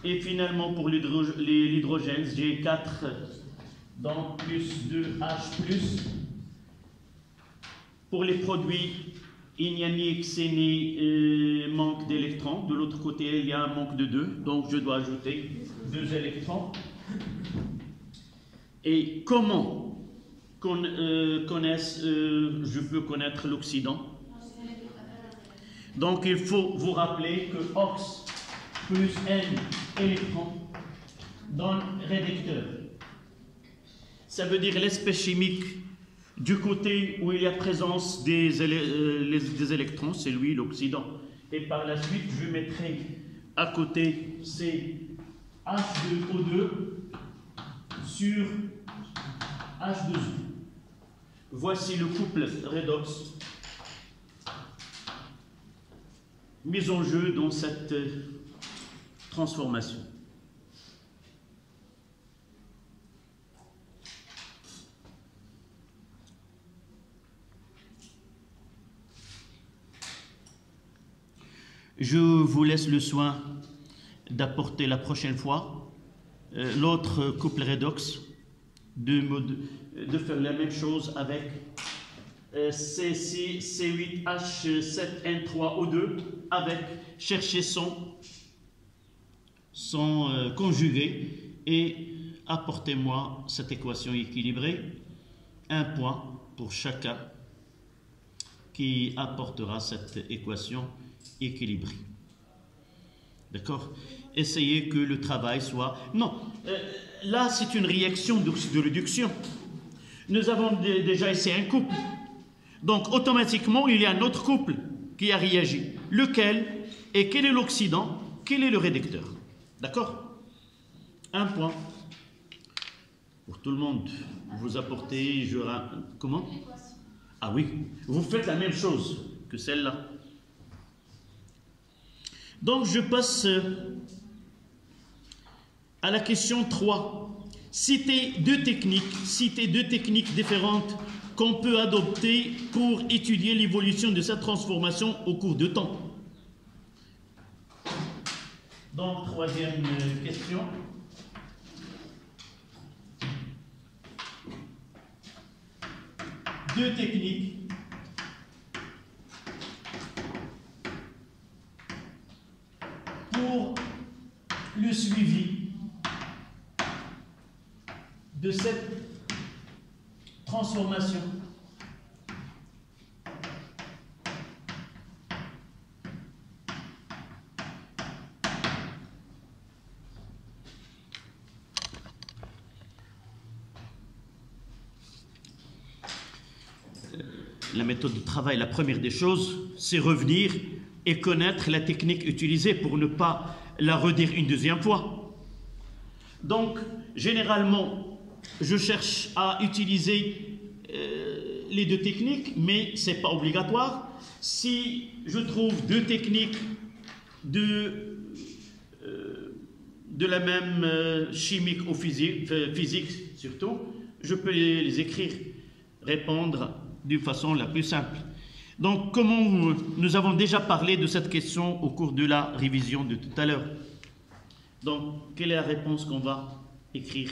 Et finalement, pour l'hydrogène, j'ai 4, donc plus 2H+. Pour les produits, il n'y a ni excès ni manque d'électrons. De l'autre côté, il y a un manque de 2, donc je dois ajouter 2 électrons. Et comment je peux connaître l'oxydant? Donc il faut vous rappeler que OX plus N électrons donne réducteur. Ça veut dire l'espèce chimique du côté où il y a présence des électrons, c'est lui l'oxydant. Et par la suite, je mettrai à côté c'est H2O2 sur H2O. Voici le couple redox mis en jeu dans cette transformation. Je vous laisse le soin d'apporter la prochaine fois l'autre couple redox, de faire la même chose avec C8H7N3O2 avec, chercher son conjugué et apportez-moi cette équation équilibrée. Un point pour chacun qui apportera cette équation équilibrée. D'accord? Essayez que le travail soit... Non, là c'est une réaction de réduction. Nous avons déjà essayé un couple. Donc automatiquement il y a un autre couple qui a réagi. Lequel? Et quel est l'oxydant? Quel est le réducteur? D'accord? Un point. Pour tout le monde, vous apportez... Comment? Ah oui, vous faites la même chose que celle-là. Donc je passe à la question 3. Citez deux techniques différentes qu'on peut adopter pour étudier l'évolution de cette transformation au cours de temps. Donc, troisième question. Deux techniques pour le suivi de cette transformation. La méthode de travail, la première des choses, c'est revenir et connaître la technique utilisée pour ne pas la redire une deuxième fois. Donc, généralement, je cherche à utiliser les deux techniques, mais ce n'est pas obligatoire. Si je trouve deux techniques de la même chimique ou physique surtout, je peux les écrire, répondre d'une façon la plus simple. Donc, comment nous avons déjà parlé de cette question au cours de la révision de tout à l'heure. Donc, quelle est la réponse qu'on va écrire?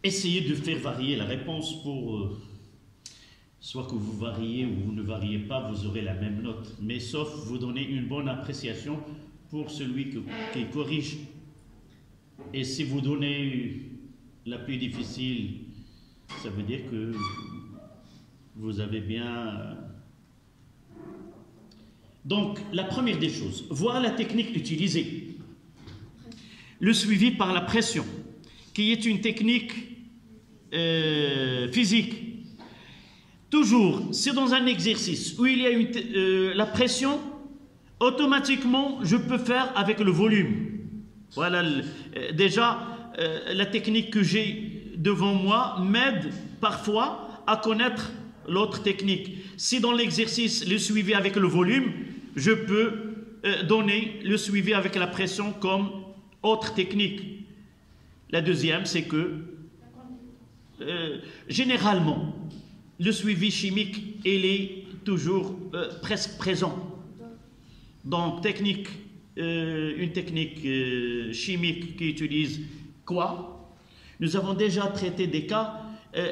Essayez de faire varier la réponse pour... soit que vous variez ou vous ne variez pas, vous aurez la même note. Mais sauf vous donner une bonne appréciation pour celui qui corrige. Et si vous donnez la plus difficile, ça veut dire que vous avez bien... Donc, la première des choses, voir la technique utilisée. Le suivi par la pression, qui est une technique physique. Toujours, c'est dans un exercice où il y a la pression, automatiquement, je peux faire avec le volume. Voilà, déjà, la technique que j'ai devant moi m'aide parfois à connaître l'autre technique. Si dans l'exercice, le suivi avec le volume, je peux donner le suivi avec la pression comme autre technique. La deuxième, c'est que généralement, le suivi chimique, il est toujours presque présent. Donc, une technique chimique qui utilise quoi? Nous avons déjà traité des cas,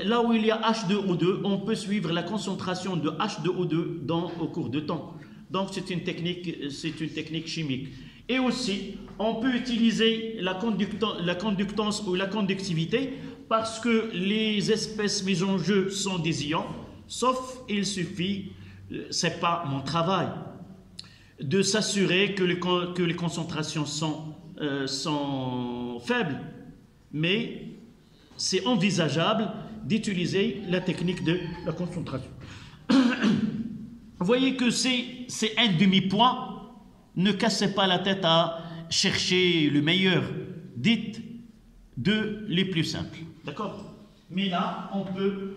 là où il y a H2O2, on peut suivre la concentration de H2O2 au cours de temps. Donc, c'est une technique chimique. Et aussi, on peut utiliser la conductance ou la conductivité parce que les espèces mises en jeu sont des ions, sauf il suffit, c'est pas mon travail, de s'assurer que les concentrations sont faibles, mais c'est envisageable d'utiliser la technique de la concentration. Vous voyez que c'est un demi-point. Ne cassez pas la tête à chercher le meilleur. Dites deux les plus simples. D'accord? Mais là, on peut...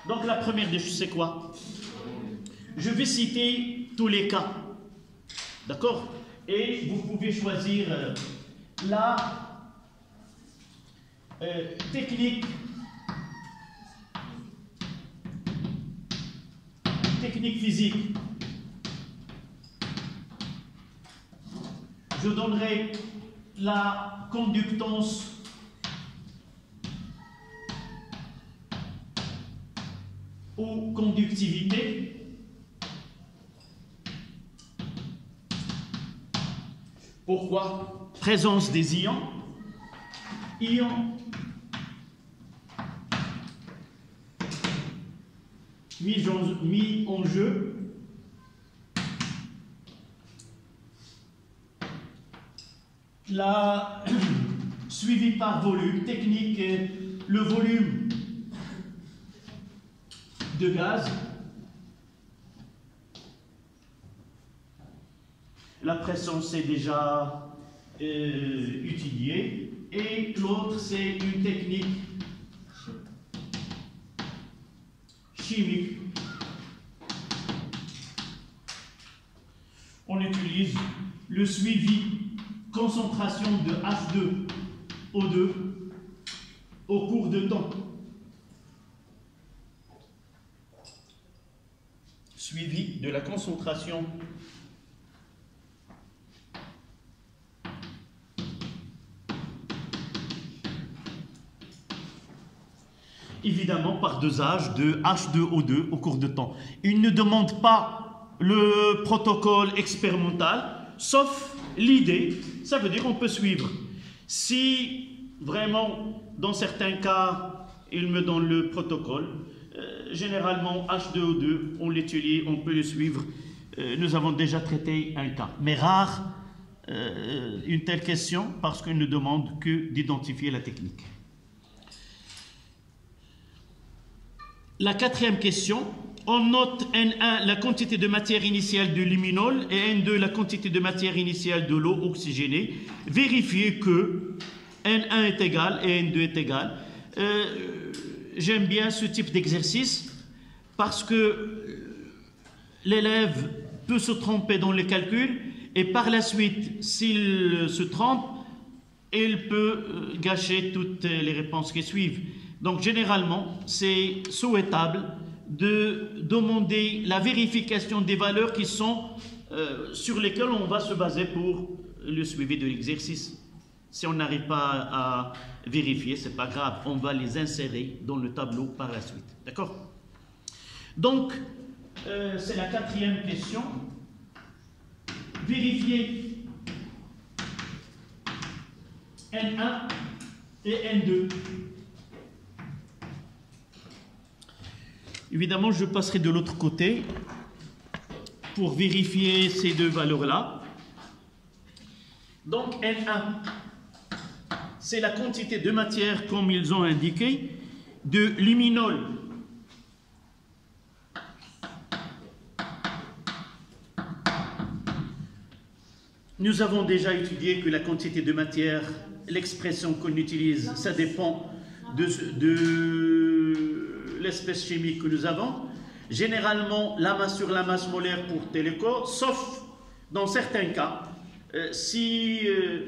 Donc, la première des choses, c'est quoi? Je vais citer tous les cas. D'accord? Et vous pouvez choisir la technique physique. Je donnerai la conductance ou conductivité. Pourquoi? Présence des ions. Ions mis en jeu. La suivi par volume, technique, le volume de gaz. La pression, c'est déjà étudié. Et l'autre, c'est une technique chimique. On utilise le suivi concentration de H2O2 au cours de temps. Suivi de la concentration évidemment par dosage de H2O2 au cours de temps. Il ne demande pas le protocole expérimental, sauf l'idée, ça veut dire qu'on peut suivre. Si vraiment, dans certains cas, il me donne le protocole, généralement H2O2, on l'étudie, on peut le suivre. Nous avons déjà traité un cas, mais rare une telle question parce qu'il ne demande que d'identifier la technique. La quatrième question, on note N1 la quantité de matière initiale de luminol et N2 la quantité de matière initiale de l'eau oxygénée. Vérifiez que N1 est égal et N2 est égal. J'aime bien ce type d'exercice parce que l'élève peut se tromper dans les calculs et par la suite, s'il se trompe, il peut gâcher toutes les réponses qui suivent. Donc, généralement, c'est souhaitable de demander la vérification des valeurs qui sont sur lesquelles on va se baser pour le suivi de l'exercice. Si on n'arrive pas à vérifier, ce n'est pas grave, on va les insérer dans le tableau par la suite. D'accord? Donc, c'est la quatrième question. Vérifier N1 et N2. Évidemment, je passerai de l'autre côté pour vérifier ces deux valeurs-là. Donc, N1, c'est la quantité de matière, comme ils ont indiqué, de luminol. Nous avons déjà étudié que la quantité de matière, l'expression qu'on utilise, ça dépend de l'espèce chimique que nous avons. Généralement, la masse sur la masse molaire pour télécorps, sauf dans certains cas, si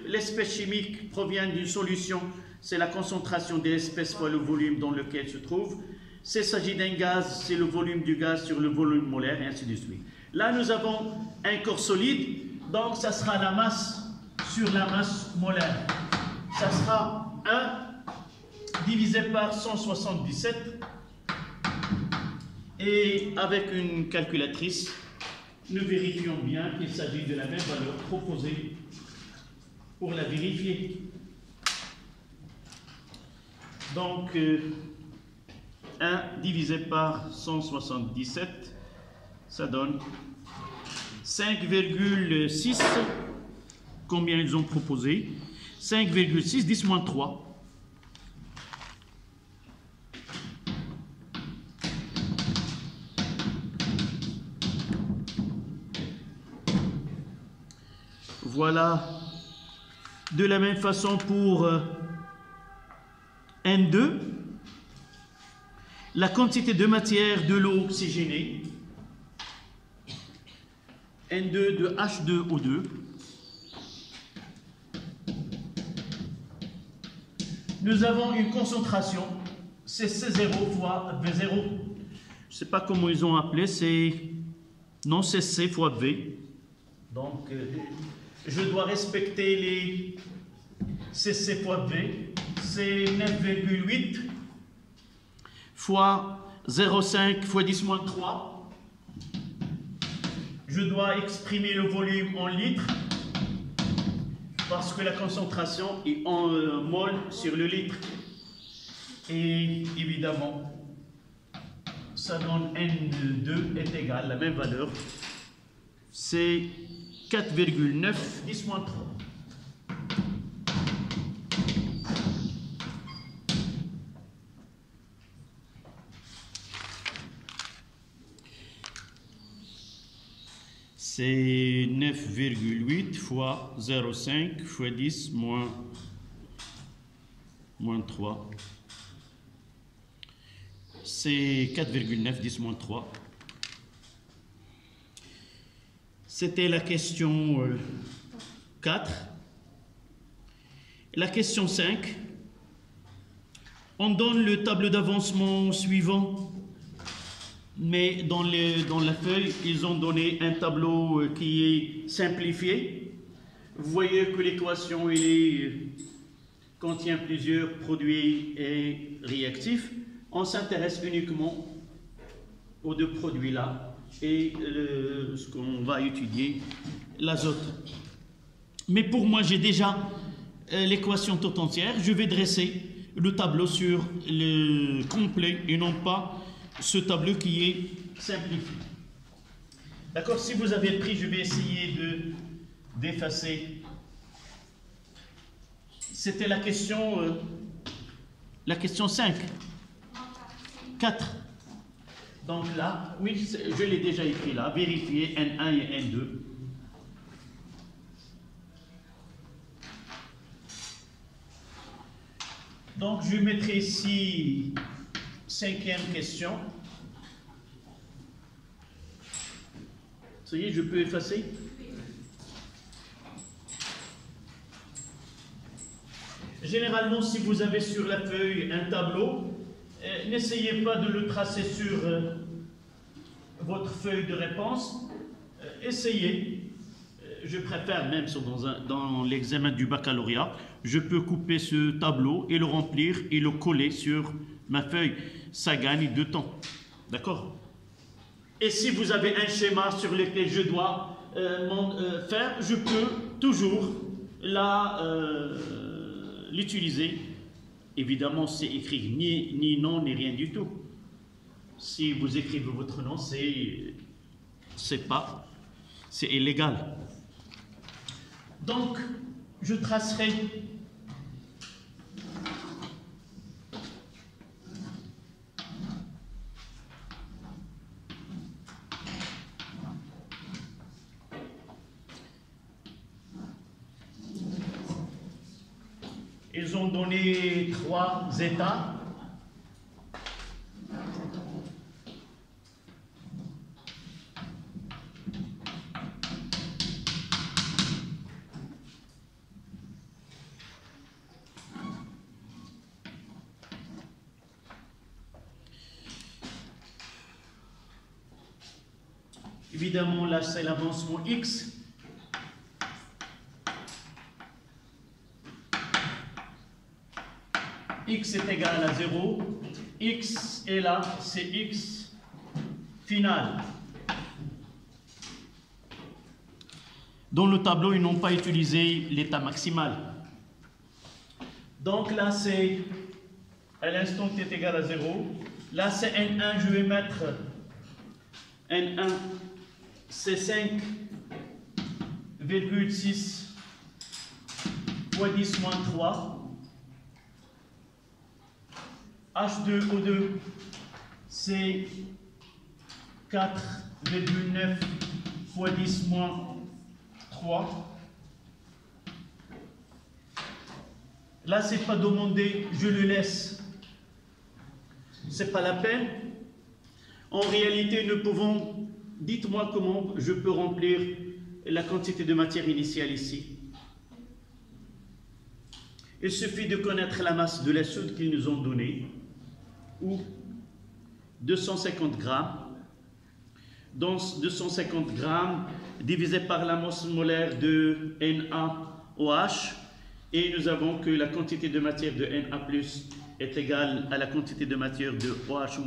l'espèce chimique provient d'une solution, c'est la concentration de l'espèce fois le volume dans lequel se trouve. S'il s'agit d'un gaz, c'est le volume du gaz sur le volume molaire, et ainsi de suite. Là, nous avons un corps solide, donc ça sera la masse sur la masse molaire. Ça sera 1 divisé par 177. Et avec une calculatrice, nous vérifions bien qu'il s'agit de la même valeur proposée pour la vérifier. Donc, 1 divisé par 177, ça donne 5,6. Combien ils ont proposé? 5,6, 10 moins 3. Voilà. De la même façon pour N2, la quantité de matière de l'eau oxygénée, N2 de H2O2, nous avons une concentration, c'est C0 fois V0. Je ne sais pas comment ils ont appelé, c'est non, c'est C fois V. Donc, je dois respecter les CC fois V, c'est 9,8 fois 0,5 fois 10 moins 3. Je dois exprimer le volume en litres parce que la concentration est en mol sur le litre. Et évidemment, ça donne N2 est égal, la même valeur. C'est 4,9 10 moins 3. C'est 9,8 fois 0,5 fois 10 moins 3. C'est 4,9 10 moins 3. C'était la question 4. La question 5. On donne le tableau d'avancement suivant, mais dans la feuille, ils ont donné un tableau qui est simplifié. Vous voyez que l'équation contient plusieurs produits et réactifs. On s'intéresse uniquement aux deux produits-là et ce qu'on va étudier, l'azote. Mais pour moi, j'ai déjà l'équation toute entière. Je vais dresser le tableau sur le complet et non pas ce tableau qui est simplifié. D'accord? Si vous avez pris, je vais essayer d'effacer. C'était la question 5. 4. Donc là, oui, je l'ai déjà écrit là. Vérifier N1 et N2. Donc je mettrai ici 5e question. Ça y est, je peux effacer. Généralement, si vous avez sur la feuille un tableau, n'essayez pas de le tracer sur votre feuille de réponse. Essayez. Je préfère même dans l'examen du baccalauréat, je peux couper ce tableau et le remplir et le coller sur ma feuille. Ça gagne de temps. D'accord? Et si vous avez un schéma sur lequel je dois faire, je peux toujours l'utiliser. Évidemment, c'est écrit ni nom, ni rien du tout. Si vous écrivez votre nom, c'est illégal. Donc, je tracerai ils ont donné 3 états. Évidemment, là, c'est l'avancement X. X est égal à 0. X est là, c'est X final. Dans le tableau, ils n'ont pas utilisé l'état maximal. Donc là, c'est à l'instant t est égal à 0. Là, c'est N1, je vais mettre N1, c'est 5,6 fois 10 moins 3. H2O2, c'est 4,9 fois 10 moins 3. Là, c'est pas demandé, je le laisse. C'est pas la peine. En réalité, nous pouvons... Dites-moi comment je peux remplir la quantité de matière initiale ici. Il suffit de connaître la masse de la soude qu'ils nous ont donnée, ou 250 grammes. Donc 250 grammes divisé par la masse molaire de NaOH, et nous avons que la quantité de matière de Na+ est égale à la quantité de matière de OH-,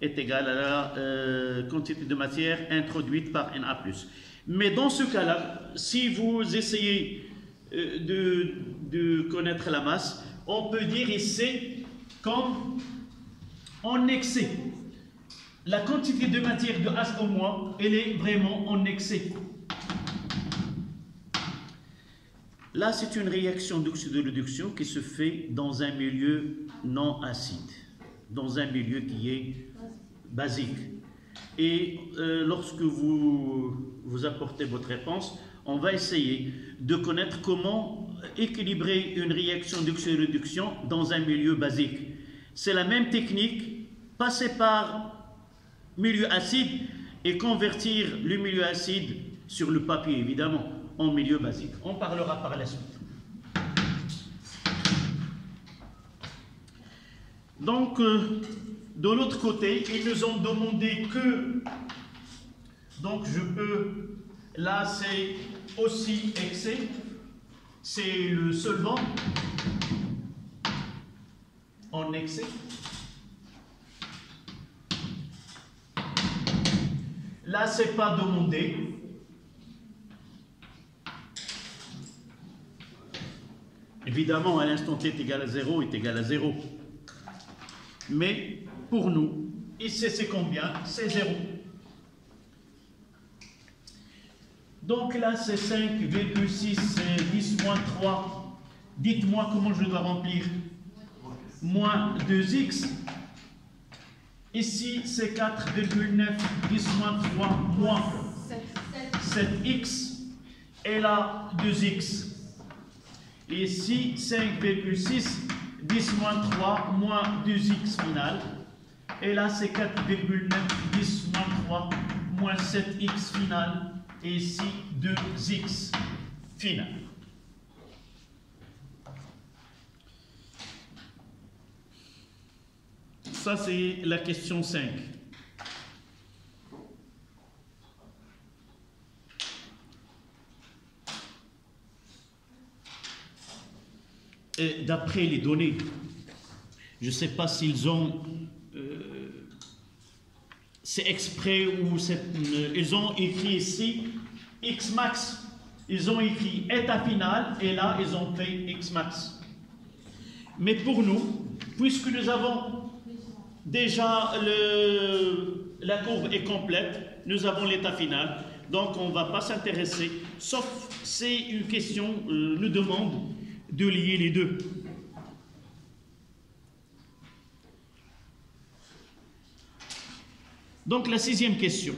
est égale à la quantité de matière introduite par Na+. Mais dans ce cas-là, si vous essayez de connaître la masse, on peut dire ici comme en excès. La quantité de matière de H au moins, elle est vraiment en excès. Là, c'est une réaction d'oxydoréduction qui se fait dans un milieu non acide, dans un milieu qui est basique. Et lorsque vous apportez votre réponse, on va essayer de connaître comment équilibrer une réaction d'oxydoréduction dans un milieu basique. C'est la même technique, passer par milieu acide et convertir le milieu acide sur le papier, évidemment, en milieu basique. On parlera par la suite. Donc, de l'autre côté, ils nous ont demandé que, donc je peux, là c'est aussi excès, c'est le solvant en excès. Là, c'est pas demandé. Évidemment, à l'instant t est égal à 0 est égal à 0. Mais pour nous, ici c'est combien? C'est 0. Donc là, c'est 5,6 10 moins 3. Dites-moi comment je dois remplir. Moins 2x. Ici, c'est 4,9 10 moins 3 moins 7x. Et là, 2x. Et ici, 5,6 10 moins 3 moins 2x final. Et là, c'est 4,9 10 moins 3 moins 7x final. Et ici, 2x final. Ça, c'est la question 5. D'après les données, je ne sais pas s'ils ont... c'est exprès ou ils ont écrit ici X max. Ils ont écrit état final et là, ils ont fait X max. Mais pour nous, puisque nous avons déjà la courbe est complète, nous avons l'état final, donc on ne va pas s'intéresser, sauf c'est une question, nous demande de lier les deux. Donc la 6e question.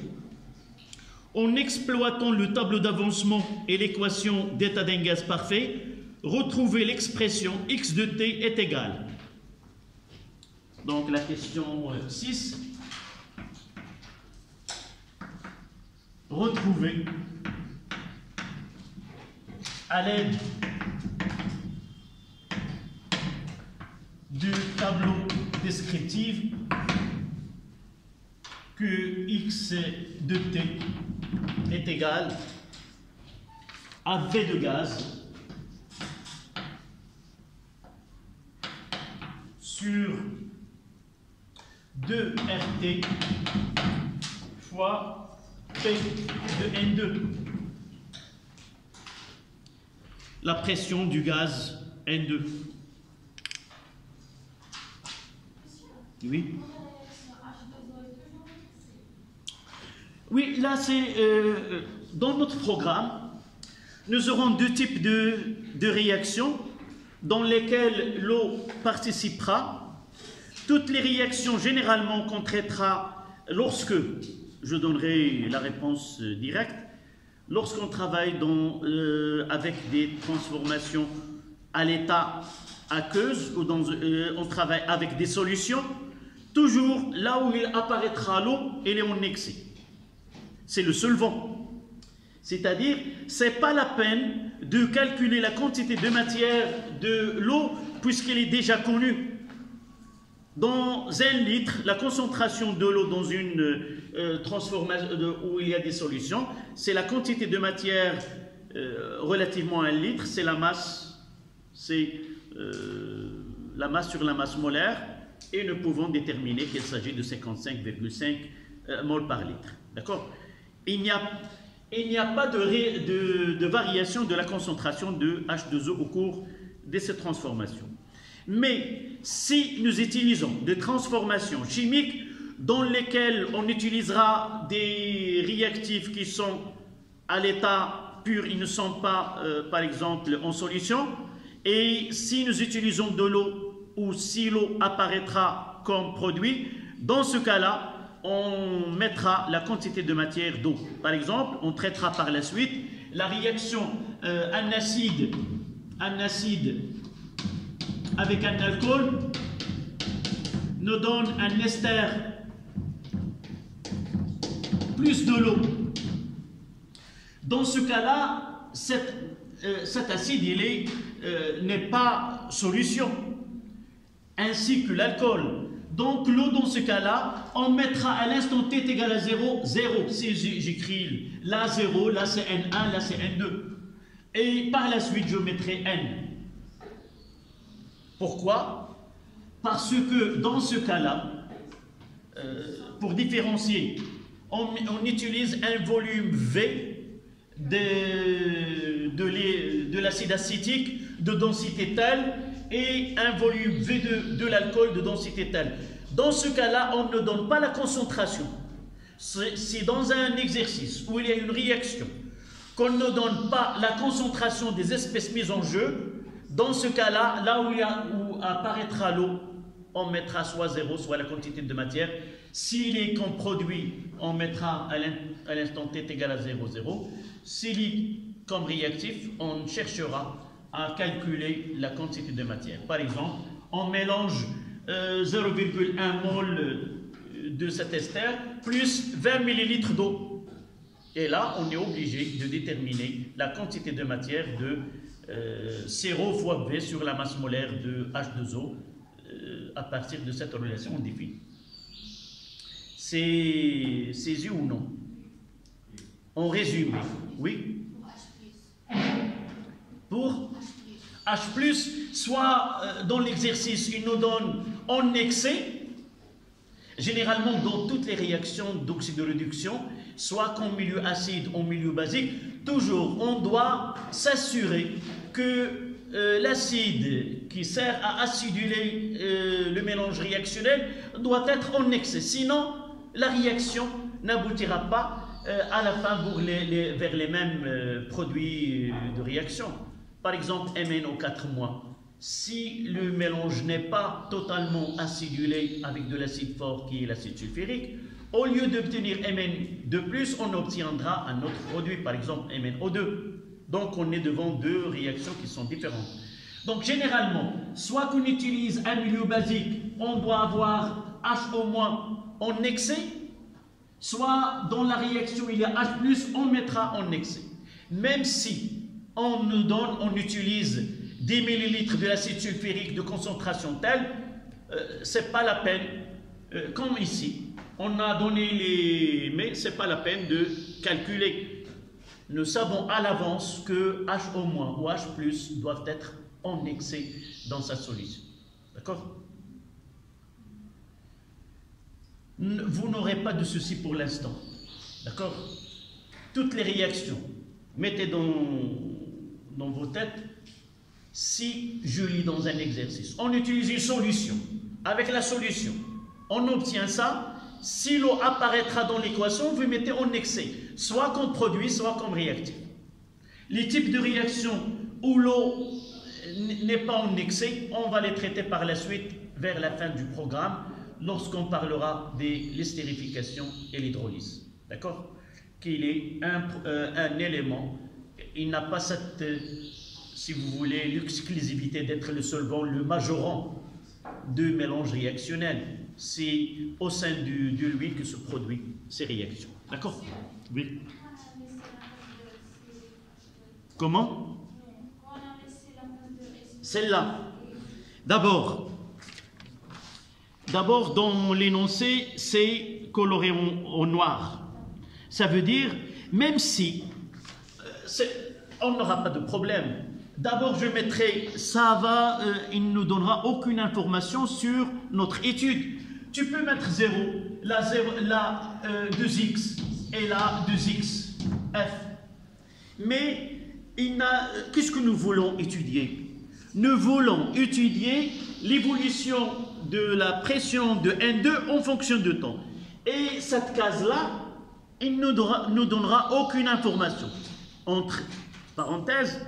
En exploitant le tableau d'avancement et l'équation d'état d'un gaz parfait, retrouvez l'expression x de t est égale. Donc la question 6. Retrouvez à l'aide du tableau descriptif que x de t est égal à V de gaz sur 2RT fois P de N2. La pression du gaz N2. Oui. Oui, là c'est dans notre programme, nous aurons deux types de réactions dans lesquelles l'eau participera. Toutes les réactions généralement qu'on traitera lorsque, je donnerai la réponse directe, lorsqu'on travaille avec des transformations à l'état aqueuse ou on travaille avec des solutions, toujours là où il apparaîtra l'eau, elle est en excès. C'est le solvant. C'est-à-dire, ce n'est pas la peine de calculer la quantité de matière de l'eau puisqu'elle est déjà connue. Dans 1 litre, la concentration de l'eau dans une transformation où il y a des solutions, c'est la quantité de matière relativement à 1 litre, c'est la masse sur la masse molaire, et nous pouvons déterminer qu'il s'agit de 55,5 mol par litre. D'accord? Il n'y a pas de variation de la concentration de H2O au cours de cette transformation. Mais si nous utilisons des transformations chimiques dans lesquelles on utilisera des réactifs qui sont à l'état pur, ils ne sont pas, par exemple, en solution, et si nous utilisons de l'eau ou si l'eau apparaîtra comme produit, dans ce cas-là, on mettra la quantité de matière d'eau. Par exemple, on traitera par la suite la réaction un acide avec un alcool nous donne un ester plus de l'eau. Dans ce cas-là, cet acide n'est pas solution, ainsi que l'alcool. Donc l'eau, dans ce cas-là, on mettra à l'instant t est égal à 0, 0. Si j'écris là 0, là c'est N1, là c'est N2. Et par la suite, je mettrai N. Pourquoi? Parce que dans ce cas-là, pour différencier, on utilise un volume V de l'acide acétique de densité telle et un volume V de l'alcool de densité telle. Dans ce cas-là, on ne donne pas la concentration. C'est dans un exercice où il y a une réaction qu'on ne donne pas la concentration des espèces mises en jeu. Dans ce cas-là, là où apparaîtra l'eau, on mettra soit 0, soit la quantité de matière. S'il est comme produit, on mettra à l'instant t égal à 0, 0. S'il est comme réactif, on cherchera à calculer la quantité de matière. Par exemple, on mélange 0,1 mol de cet ester plus 20 ml d'eau. Et là, on est obligé de déterminer la quantité de matière de 0 fois V sur la masse molaire de H2O. À partir de cette relation, on définit. C'est saisi ou non? En résumé, oui? Pour H+, soit dans l'exercice, il nous donne en excès, généralement dans toutes les réactions d'oxydoréduction, soit qu'en milieu acide, en milieu basique, toujours on doit s'assurer que l'acide qui sert à aciduler le mélange réactionnel doit être en excès. Sinon, la réaction n'aboutira pas à la fin vers les mêmes produits de réaction. Par exemple, MnO4-. Si le mélange n'est pas totalement acidulé avec de l'acide fort qui est l'acide sulfurique, au lieu d'obtenir Mn2+, on obtiendra un autre produit, par exemple MnO2. Donc on est devant deux réactions qui sont différentes. Donc généralement, soit qu'on utilise un milieu basique, on doit avoir HO- en excès, soit dans la réaction il y a H+, on mettra en excès. Même si on utilise 10 ml de l'acide sulfurique de concentration telle, c'est pas la peine, comme ici, on a donné mais c'est pas la peine de calculer. Nous savons à l'avance que HO- ou H+ doivent être en excès dans sa solution. D'accord? Vous n'aurez pas de souci pour l'instant. D'accord? Toutes les réactions, mettez dans vos têtes, si je lis dans un exercice, on utilise une solution. Avec la solution, on obtient ça. Si l'eau apparaîtra dans l'équation, vous mettez en excès, soit comme produit, soit comme réactif. Les types de réactions où l'eau n'est pas en excès, on va les traiter par la suite vers la fin du programme, lorsqu'on parlera de l'estérification et l'hydrolyse. D'accord? Qu'il est un élément, il n'a pas cette, si vous voulez, l'exclusivité d'être le solvant, le majorant de mélange réactionnel. C'est au sein de l'huile que se produisent ces réactions. D'accord? Oui. Comment? Celle-là. D'abord, dans l'énoncé, c'est coloré en noir. Ça veut dire, même si on n'aura pas de problème, D'abord, je mettrai, il ne nous donnera aucune information sur notre étude. Tu peux mettre 0, la 2x et la 2x, f. Mais qu'est-ce que nous voulons étudier? Nous voulons étudier l'évolution de la pression de N2 en fonction de temps. Et cette case-là, il ne nous donnera aucune information. Entre parenthèses,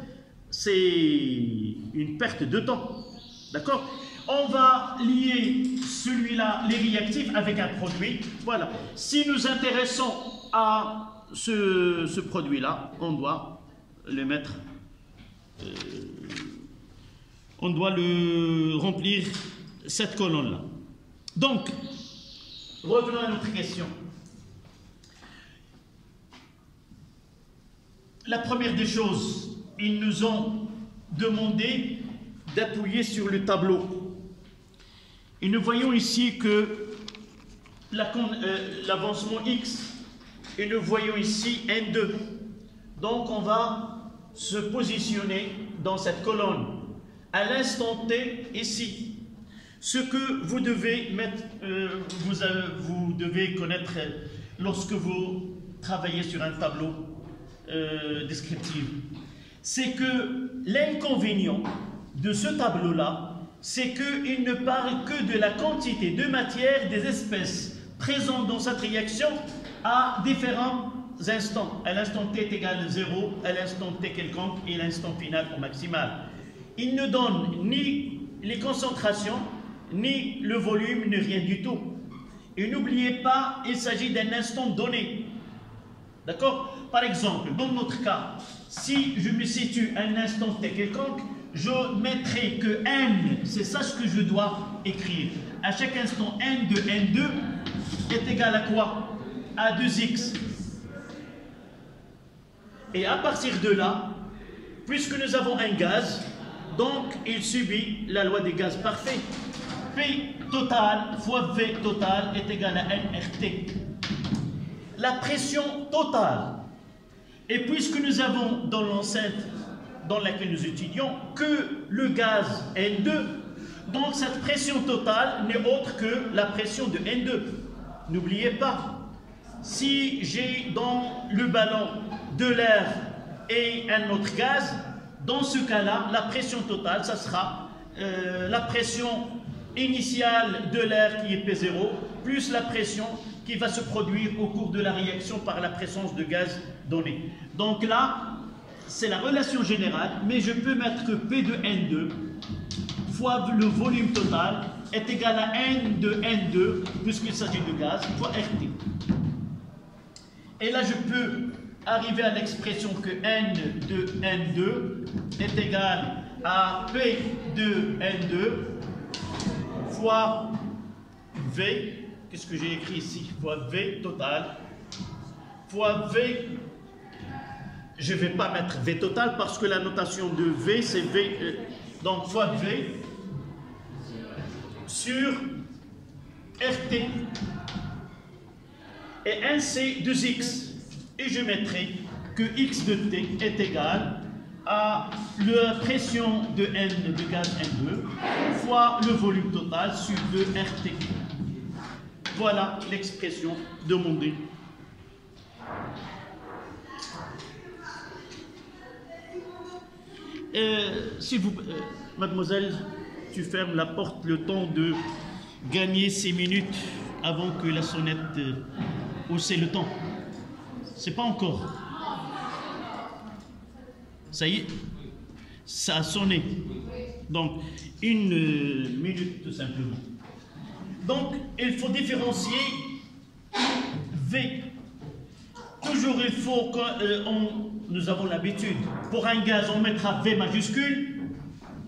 c'est une perte de temps. D'accord? On va lier celui-là, les réactifs, avec un produit. Voilà. Si nous intéressons à ce produit-là, on doit le mettre, on doit le remplir cette colonne-là. Donc, revenons à notre question. La première des choses, ils nous ont demandé d'appuyer sur le tableau. Et nous voyons ici que l'avancement X, et nous voyons ici N2. Donc on va se positionner dans cette colonne. À l'instant T, ici, ce que vous devez mettre, vous devez connaître lorsque vous travaillez sur un tableau descriptif, c'est que l'inconvénient de ce tableau-là, c'est qu'il ne parle que de la quantité de matière des espèces présentes dans cette réaction à différents instants. À l'instant t est égal à 0, à l'instant t quelconque et l'instant final au maximal. Il ne donne ni les concentrations, ni le volume, ni rien du tout. Et n'oubliez pas, il s'agit d'un instant donné. D'accord? Par exemple, dans notre cas, si je me situe à un instant t quelconque, je mettrai que n, c'est ça ce que je dois écrire. À chaque instant, n de n2 est égal à quoi? À 2x. Et à partir de là, puisque nous avons un gaz, donc il subit la loi des gaz parfaits. P total fois V total est égal à nRT. La pression totale. Et puisque nous avons dans l'enceinte dans laquelle nous étudions que le gaz N2, donc cette pression totale n'est autre que la pression de N2. N'oubliez pas, si j'ai dans le ballon de l'air et un autre gaz, dans ce cas-là, la pression totale, ça sera la pression initiale de l'air qui est P0, plus la pression qui va se produire au cours de la réaction par la présence de gaz donné. Donc là, c'est la relation générale, mais je peux mettre que P de N2 fois le volume total est égal à N de N2, puisqu'il s'agit de gaz, fois RT. Et là, je peux arriver à l'expression que N de N2 est égal à P de N2 fois V, qu'est-ce que j'ai écrit ici, fois V total, fois V. Je ne vais pas mettre V total parce que la notation de V, c'est V, donc fois V sur RT. Et N, c'est 2x. Et je mettrai que X de T est égal à la pression de N de gaz N2 fois le volume total sur 2 RT. Voilà l'expression demandée. Si vous, mademoiselle, tu fermes la porte le temps de gagner 6 minutes avant que la sonnette ou c'est le temps. C'est pas encore. Ça y est, ça a sonné. Donc, 1 minute tout simplement. Donc, il faut différencier V. Toujours, il faut que nous avons l'habitude. Pour un gaz, on mettra V majuscule.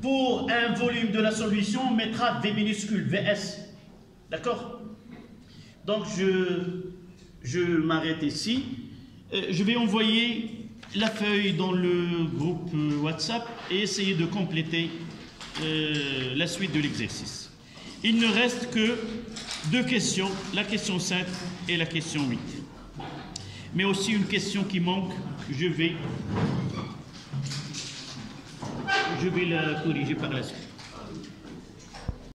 Pour un volume de la solution, on mettra V minuscule, VS. D'accord? Donc, je m'arrête ici. Je vais envoyer la feuille dans le groupe WhatsApp et essayer de compléter la suite de l'exercice. Il ne reste que 2 questions, la question 7 et la question 8. Mais aussi une question qui manque, je vais Je vais la corriger par la suite.